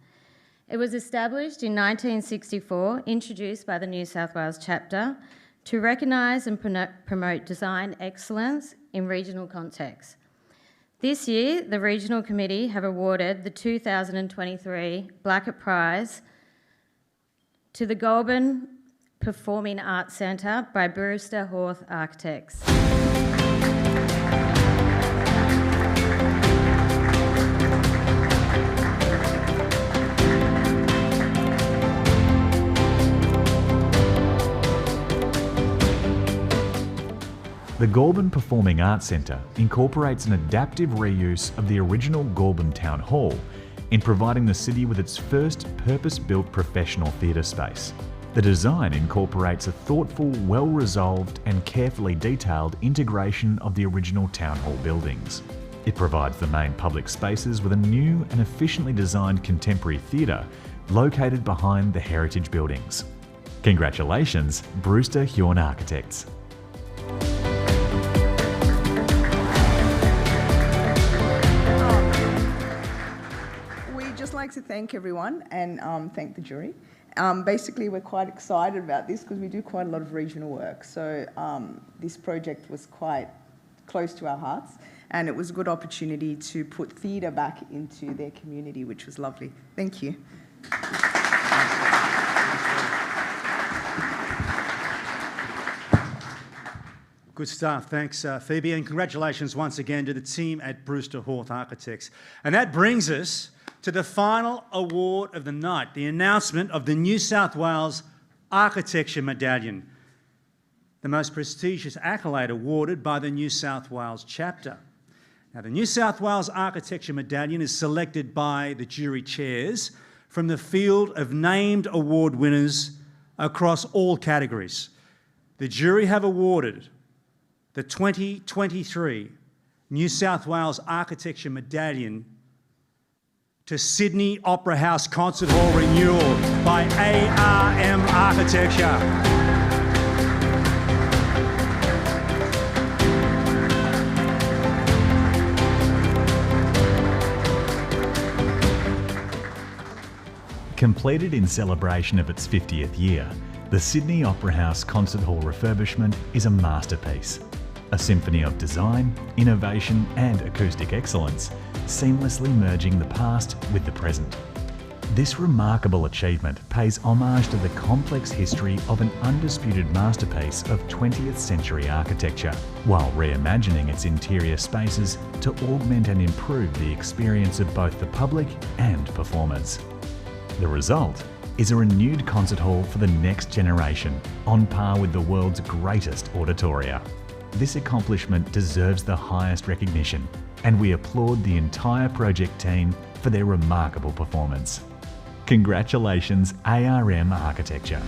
It was established in 1964, introduced by the New South Wales chapter, to recognise and promote design excellence in regional contexts. This year, the Regional Committee have awarded the 2023 Blacket Prize to the Colquhoun Performing Arts Centre by Brewster Hawth Architects. The Colquhoun Performing Arts Centre incorporates an adaptive reuse of the original Colquhoun Town Hall in providing the city with its first purpose-built professional theatre space. The design incorporates a thoughtful, well-resolved and carefully detailed integration of the original Town Hall buildings. It provides the main public spaces with a new and efficiently designed contemporary theatre located behind the heritage buildings. Congratulations, Brewster Hawth Architects. Like to thank everyone and thank the jury. Basically, we're quite excited about this because we do quite a lot of regional work. So this project was quite close to our hearts, and it was a good opportunity to put theatre back into their community, which was lovely. Thank you. Good stuff. Thanks, Phoebe, and congratulations once again to the team at Brewster Hawth Architects. And that brings us to the final award of the night, the announcement of the New South Wales Architecture Medallion, the most prestigious accolade awarded by the New South Wales chapter. Now, the New South Wales Architecture Medallion is selected by the jury chairs from the field of named award winners across all categories. The jury have awarded the 2023 New South Wales Architecture Medallion to Sydney Opera House Concert Hall Renewal by ARM Architecture. Completed in celebration of its 50th year, the Sydney Opera House Concert Hall refurbishment is a masterpiece. A symphony of design, innovation and acoustic excellence, seamlessly merging the past with the present. This remarkable achievement pays homage to the complex history of an undisputed masterpiece of 20th century architecture, while reimagining its interior spaces to augment and improve the experience of both the public and performers. The result is a renewed concert hall for the next generation, on par with the world's greatest auditoria. This accomplishment deserves the highest recognition, and we applaud the entire project team for their remarkable performance. Congratulations, ARM Architecture.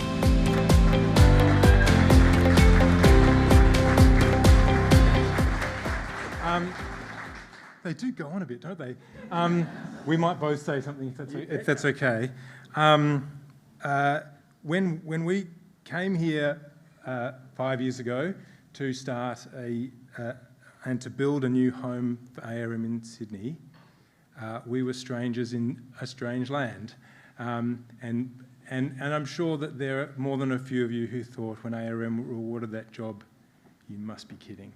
They do go on a bit, don't they? We might both say something if that's okay. When we came here 5 years ago to start and to build a new home for ARM in Sydney, we were strangers in a strange land. And I'm sure that there are more than a few of you who thought when ARM were awarded that job, you must be kidding.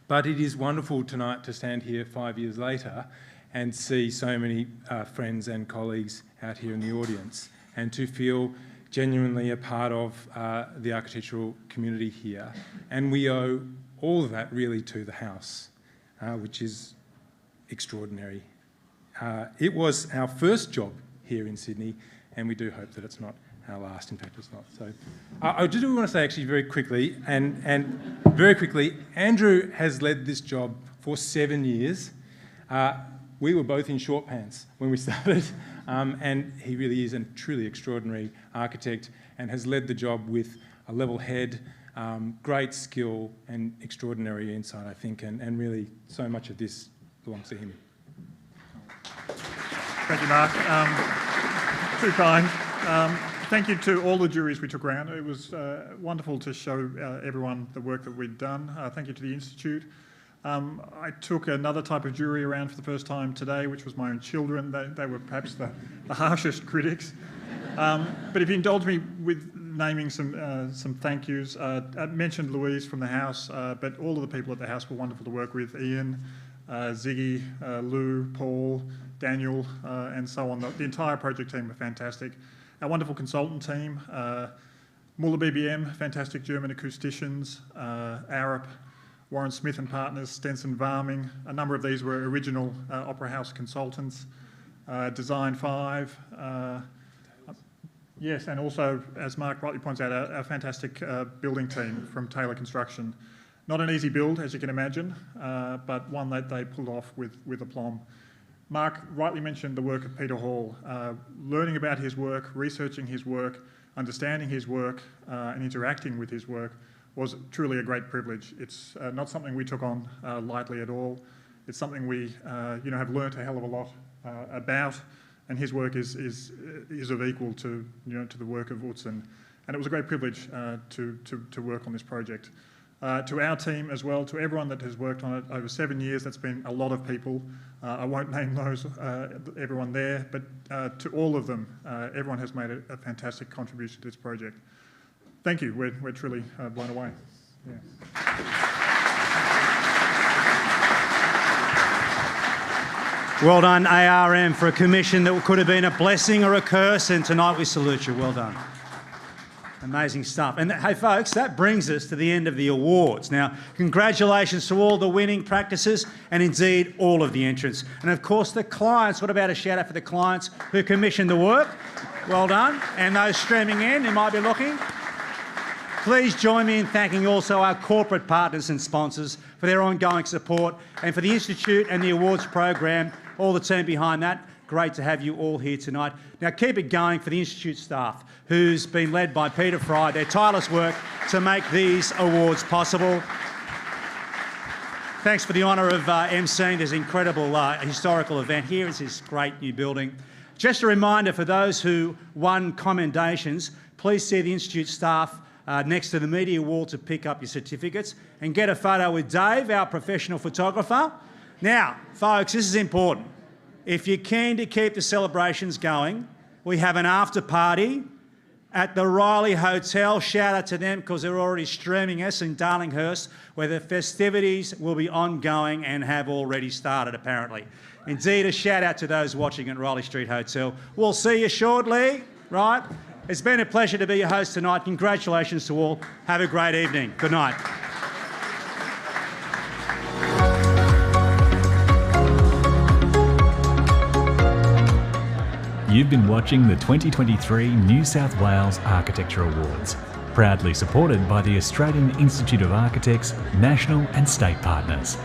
But it is wonderful tonight to stand here 5 years later and see so many friends and colleagues out here in the audience, and to feel genuinely a part of the architectural community here. And we owe all of that really to the house, which is extraordinary. It was our first job here in Sydney, and we do hope that it's not our last. In fact, it's not. So I do want to say actually very quickly, Andrew has led this job for 7 years. We were both in short pants when we started, and he really is a truly extraordinary architect and has led the job with a level head, great skill and extraordinary insight, I think, and really so much of this belongs to him. Thank you, Mark. Too kind. Thank you to all the juries we took around. It was wonderful to show everyone the work that we'd done. Thank you to the Institute. I took another type of jury around for the first time today, which was my own children. They were perhaps the harshest critics. But if you indulge me with naming some thank yous, I mentioned Louise from the house, but all of the people at the house were wonderful to work with. Ian, Ziggy, Lou, Paul, Daniel, and so on. The entire project team were fantastic. Our wonderful consultant team, Muller BBM, fantastic German acousticians, Arup, Warren Smith and Partners, Stenson Varming. A number of these were original Opera House consultants. Design 5. Yes, and also, as Mark rightly points out, our fantastic building team from Taylor Construction. Not an easy build, as you can imagine, but one that they pulled off with aplomb. Mark rightly mentioned the work of Peter Hall. Learning about his work, researching his work, understanding his work, and interacting with his work was truly a great privilege. It's not something we took on lightly at all. It's something we have learnt a hell of a lot about, and his work is of equal to to the work of Utz, and it was a great privilege to work on this project. To our team as well, to everyone that has worked on it over 7 years, that's been a lot of people. I won't name those, everyone there, but to all of them, everyone has made a fantastic contribution to this project. Thank you, we're truly blown away. Yeah. Well done, ARM, for a commission that could have been a blessing or a curse, and tonight we salute you. Well done. Amazing stuff. And hey, folks, that brings us to the end of the awards. Now, congratulations to all the winning practices and indeed all of the entrants. And of course, the clients. What about a shout out for the clients who commissioned the work? Well done. And those streaming in who might be looking. Please join me in thanking also our corporate partners and sponsors for their ongoing support, and for the Institute and the awards program, all the team behind that. Great to have you all here tonight. Now keep it going for the Institute staff, who's been led by Peter Fry, their tireless work to make these awards possible. Thanks for the honour of emceeing this incredible historical event. Here is this great new building. Just a reminder for those who won commendations, please see the Institute staff next to the media wall to pick up your certificates, and get a photo with Dave, our professional photographer. Now, folks, this is important. if you're keen to keep the celebrations going, we have an after party at the Riley Hotel. Shout out to them because they're already streaming us in Darlinghurst, where the festivities will be ongoing and have already started, apparently. Indeed, a shout out to those watching at Riley Street Hotel. We'll see you shortly, right? It's been a pleasure to be your host tonight. Congratulations to all. Have a great evening. Good night. You've been watching the 2023 New South Wales Architecture Awards, proudly supported by the Australian Institute of Architects, national and state partners.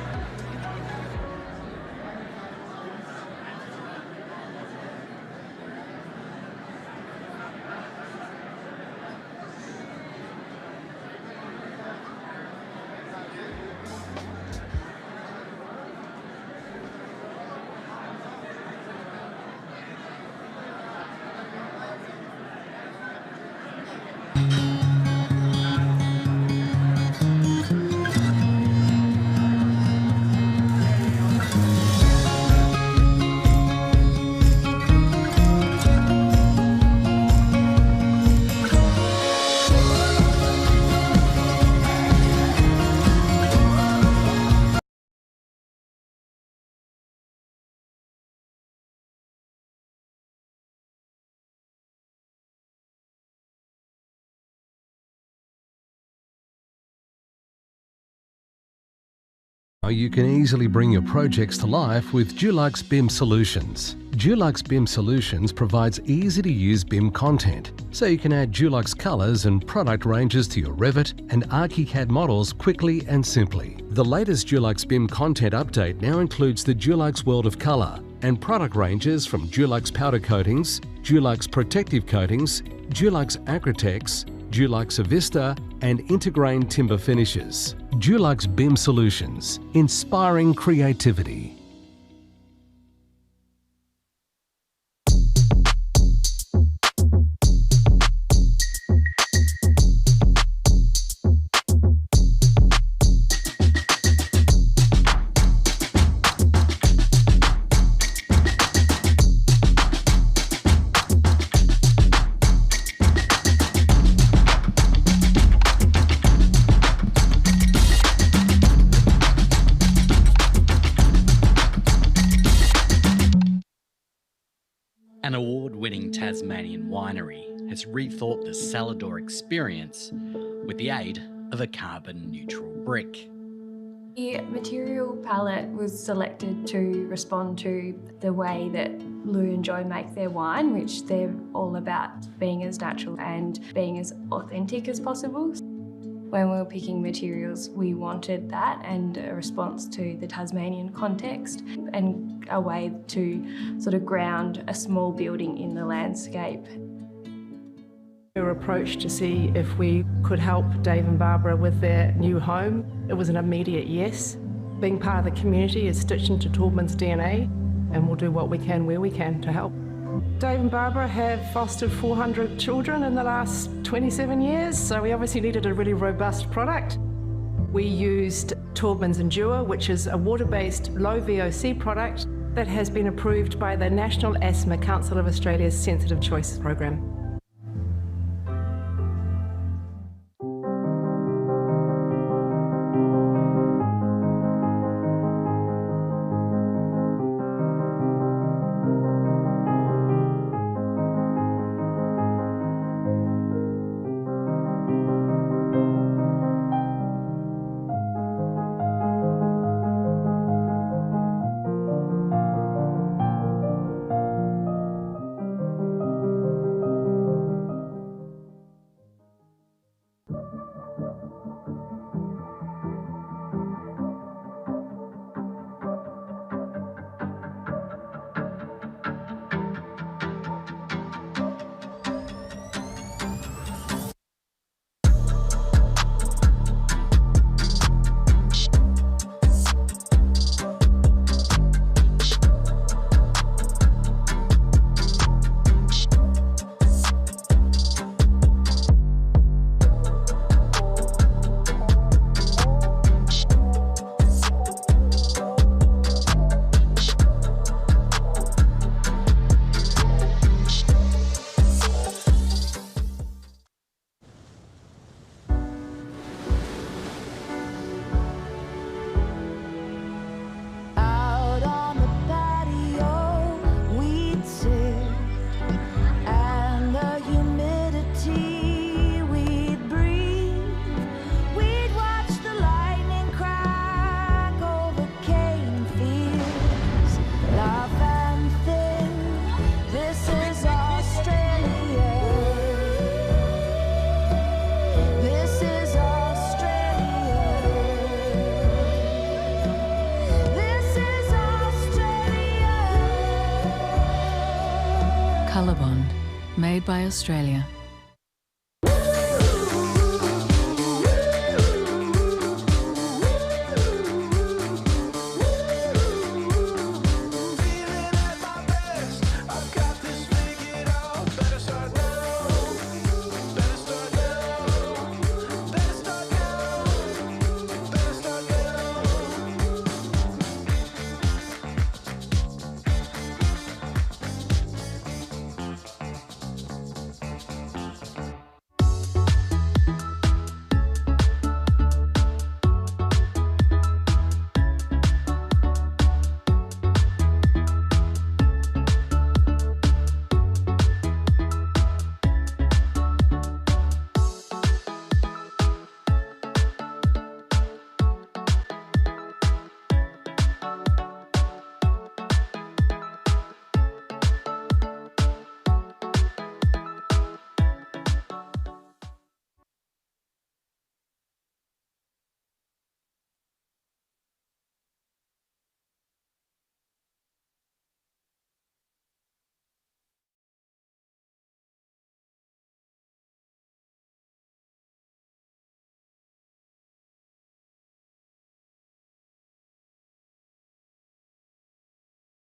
You can easily bring your projects to life with Dulux BIM Solutions. Dulux BIM Solutions provides easy-to-use BIM content, so you can add Dulux colours and product ranges to your Revit and ArchiCAD models quickly and simply. The latest Dulux BIM content update now includes the Dulux World of Colour and product ranges from Dulux Powder Coatings, Dulux Protective Coatings, Dulux Acrotex, Dulux Avista and Intergrain Timber Finishes. Dulux BIM Solutions, inspiring creativity. An award-winning Tasmanian winery has rethought the Salador experience with the aid of a carbon-neutral brick. The material palette was selected to respond to the way that Lou and Joe make their wine, which they're all about being as natural and being as authentic as possible. When we were picking materials, we wanted that and a response to the Tasmanian context and a way to sort of ground a small building in the landscape. We were approached to see if we could help Dave and Barbara with their new home. It was an immediate yes. Being part of the community is stitched into Taubman's DNA, and we'll do what we can where we can to help. Dave and Barbara have fostered 400 children in the last 27 years, so we obviously needed a really robust product. We used Taubman's Endure, which is a water-based low VOC product that has been approved by the National Asthma Council of Australia's Sensitive Choice program. by Australia.